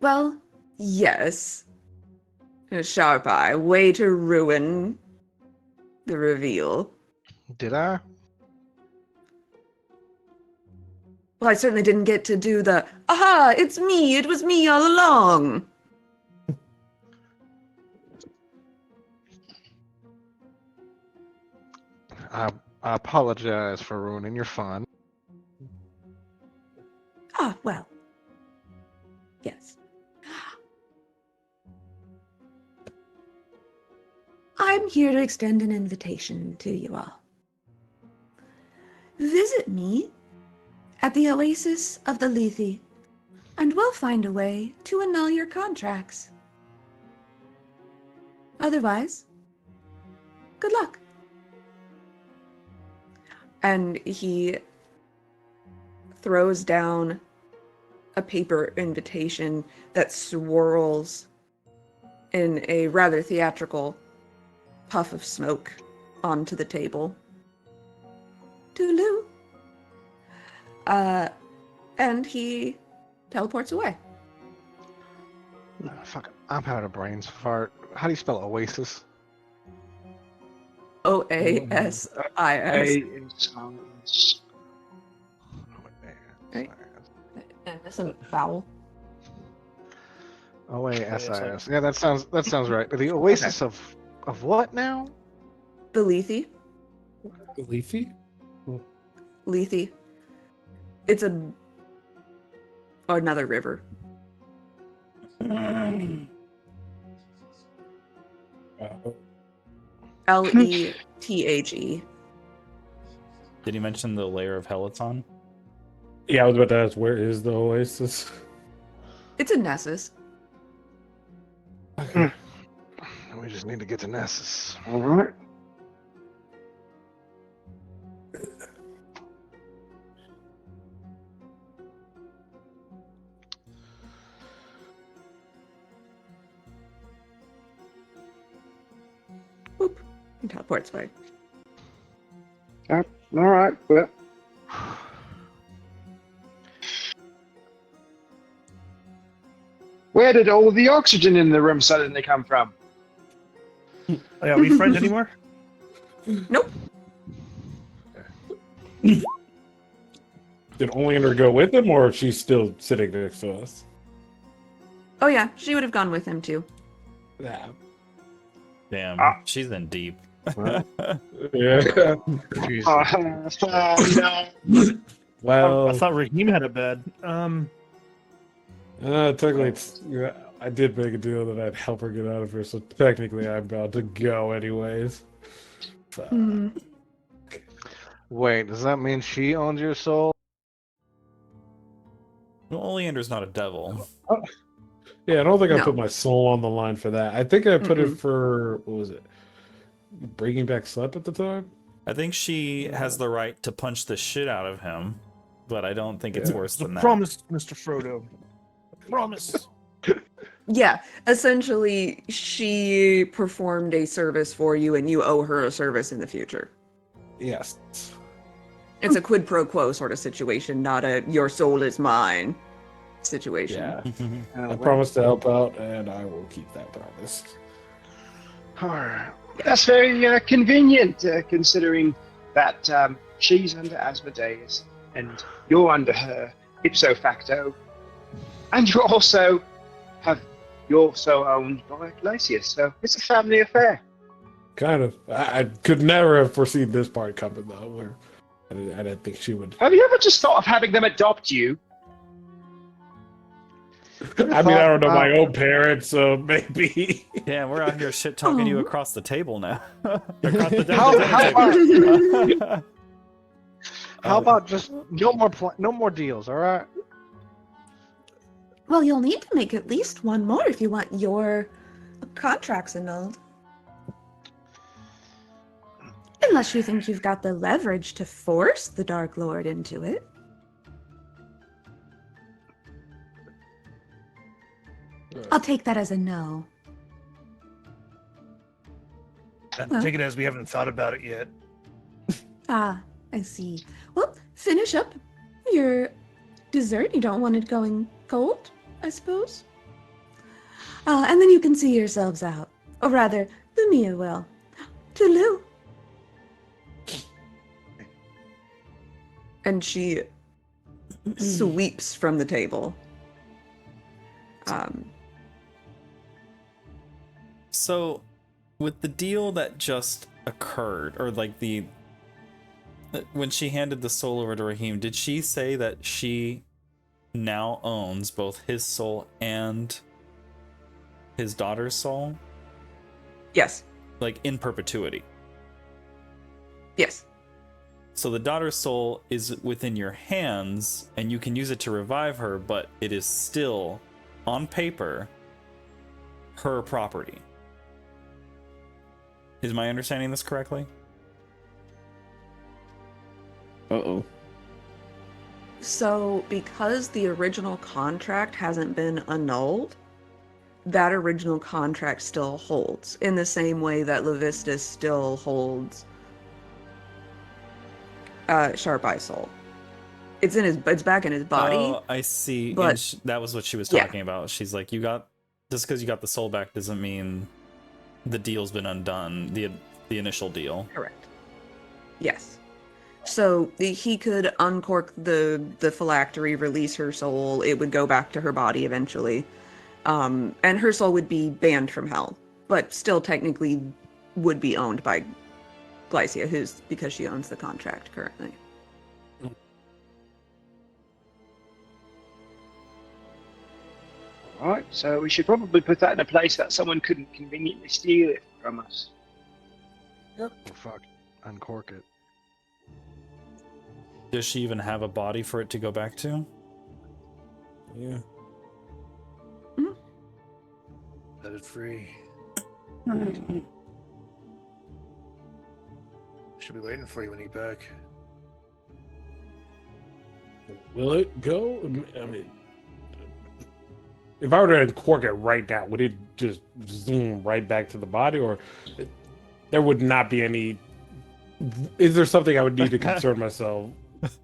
Well, yes. A sharp eye, way to ruin the reveal. Did I? Well, I certainly didn't get to do the, aha, it's me, it was me all along. I apologize for ruining your fun. Ah, well. Yes. I'm here to extend an invitation to you all. Visit me at the Oasis of the Lethe, and we'll find a way to annul your contracts. Otherwise, good luck. And he throws down a paper invitation that swirls in a rather theatrical puff of smoke onto the table. Toodaloo. And he teleports away. Fuck, I'm having a brain fart. How do you spell Oasis? A Oasis. is Right. And that's a vowel. Oasis. Yeah, that sounds right. The Oasis of what now? The Lethe. Leafy? Lethe. It's another river. Lethe. Did he mention the layer of Heliton? Yeah, I was about to ask, where is the Oasis? It's in Nessus. We just need to get to Nessus. all right. Boop. And teleports away. All right, well. Where did all the oxygen in the room suddenly come from? Oh, yeah, are we friends anymore? Nope. Did Oleander go with him, or is she still sitting next to us? Oh yeah, she would have gone with him too. Yeah. Damn, Ah. she's in deep. Yeah. No. Well, I thought Raheem had it bad. technically, I did make a deal that I'd help her get out of here, so technically I'm about to go anyways. So, Hmm. Wait, does that mean she owns your soul? Well, Oleander's not a devil. yeah, I don't think I No. put my soul on the line for that. I think I put it Mm-mm. for, what was it? Bringing Back Slep at the time? I think she has the right to punch the shit out of him, but I don't think it's Yeah. worse The than that. promise, Mr. Frodo. The promise. Yeah, essentially, she performed a service for you, and you owe her a service in the future. Yes. It's a quid pro quo sort of situation, not a "your soul is mine" situation. Yeah. I promised to help out, and I will keep that promise. That's very convenient, considering that she's under Asmodeus and you're under her ipso facto, and you're also owned by Glacius, so it's a family affair. Kind of. I could never have foreseen this part coming, though, where I didn't think she would. Have you ever just thought of having them adopt you? I mean, I don't know my own parents, so maybe. Yeah, we're out here shit talking you Oh. across the table now. Across the How table. How about just no more deals, all right? Well, you'll need to make at least one more if you want your contracts annulled. Unless you think you've got the leverage to force the Dark Lord into it. I'll take that as a no. Take it as we haven't thought about it yet. Ah, I see. Well, finish up your dessert. You don't want it going cold, I suppose. And then you can see yourselves out. Or rather, Lumia will. Toodaloo. And she sweeps from the table. So, with the deal that just occurred, or like when she handed the soul over to Raheem, did she say that she now owns both his soul and his daughter's soul? Yes. Like in perpetuity. Yes. So the daughter's soul is within your hands, and you can use it to revive her, but it is still, on paper, her property. Is my understanding this correctly? Uh-oh. So, because the original contract hasn't been annulled, that original contract still holds in the same way that Levistus still holds Sharp Eye Soul. It's back in his body. Oh, I see. But- And that was what she was Yeah. talking about. She's like, just because you got the soul back doesn't mean the deal's been undone. The initial deal. Correct. Yes. So he could uncork the phylactery, release her soul. It would go back to her body eventually, and her soul would be banned from hell, but still technically would be owned by Glycia, because she owns the contract currently. Right, so we should probably put that in a place that someone couldn't conveniently steal it from us. Oh, fuck. Uncork it. Does she even have a body for it to go back to? Yeah. Let it free. Should be waiting for you when you get back. Will it go? I mean, if I were to uncork it right now, would it just zoom right back to the body, or there would not be any is there something I would need to concern myself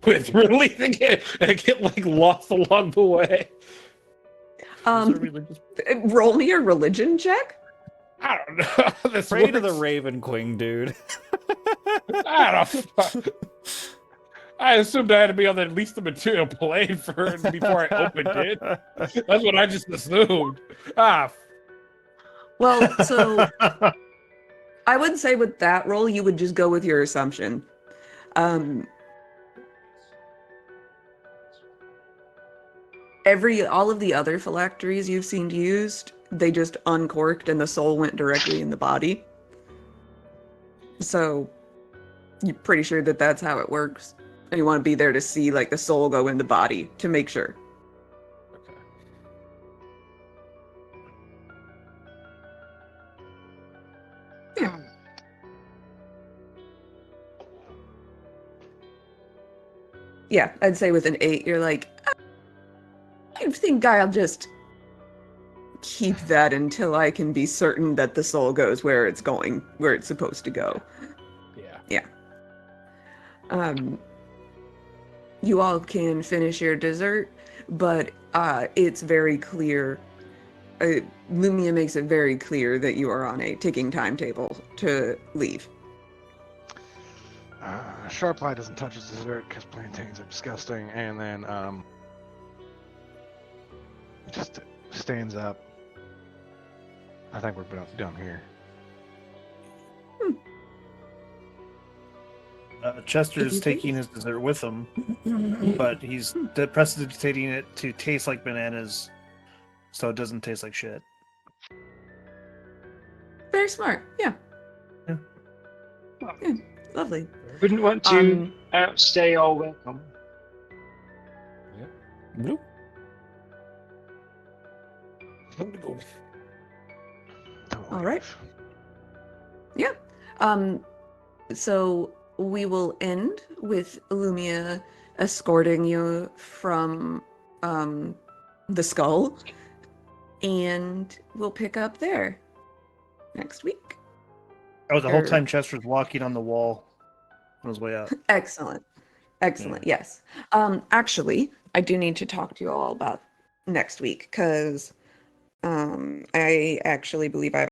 with releasing it and get like lost along the way? Roll me a religion check. I don't know. This Pray to the works. Raven Queen, dude. I don't. I assumed I had to be on at least the material plane for before I opened it. That's what I just assumed. Well, so I would say with that roll, you would just go with your assumption. All of the other phylacteries you've seen used, they just uncorked and the soul went directly in the body. So you're pretty sure that that's how it works. And you want to be there to see like the soul go in the body to make sure. Yeah. Yeah, I'd say with an 8, you're like, I think I'll just keep that until I can be certain that the soul goes where it's going, where it's supposed to go. Yeah. You all can finish your dessert, but it's very clear. Lumia makes it very clear that you are on a ticking timetable to leave. Sharp Eye doesn't touch his dessert because plantains are disgusting, and then he just stands up. I think we're done here. Chester's taking his dessert with him, but he's precipitating it to taste like bananas, so it doesn't taste like shit. Very smart. Yeah. Yeah. Yeah. Lovely. Wouldn't want to outstay our welcome. Bloop. All right. Yeah. So we will end with Lumia escorting you from the skull, and we'll pick up there next week. Oh, the whole time Chester's walking on the wall on his way out. Excellent. Yes. Actually, I do need to talk to you all about next week because I actually believe I have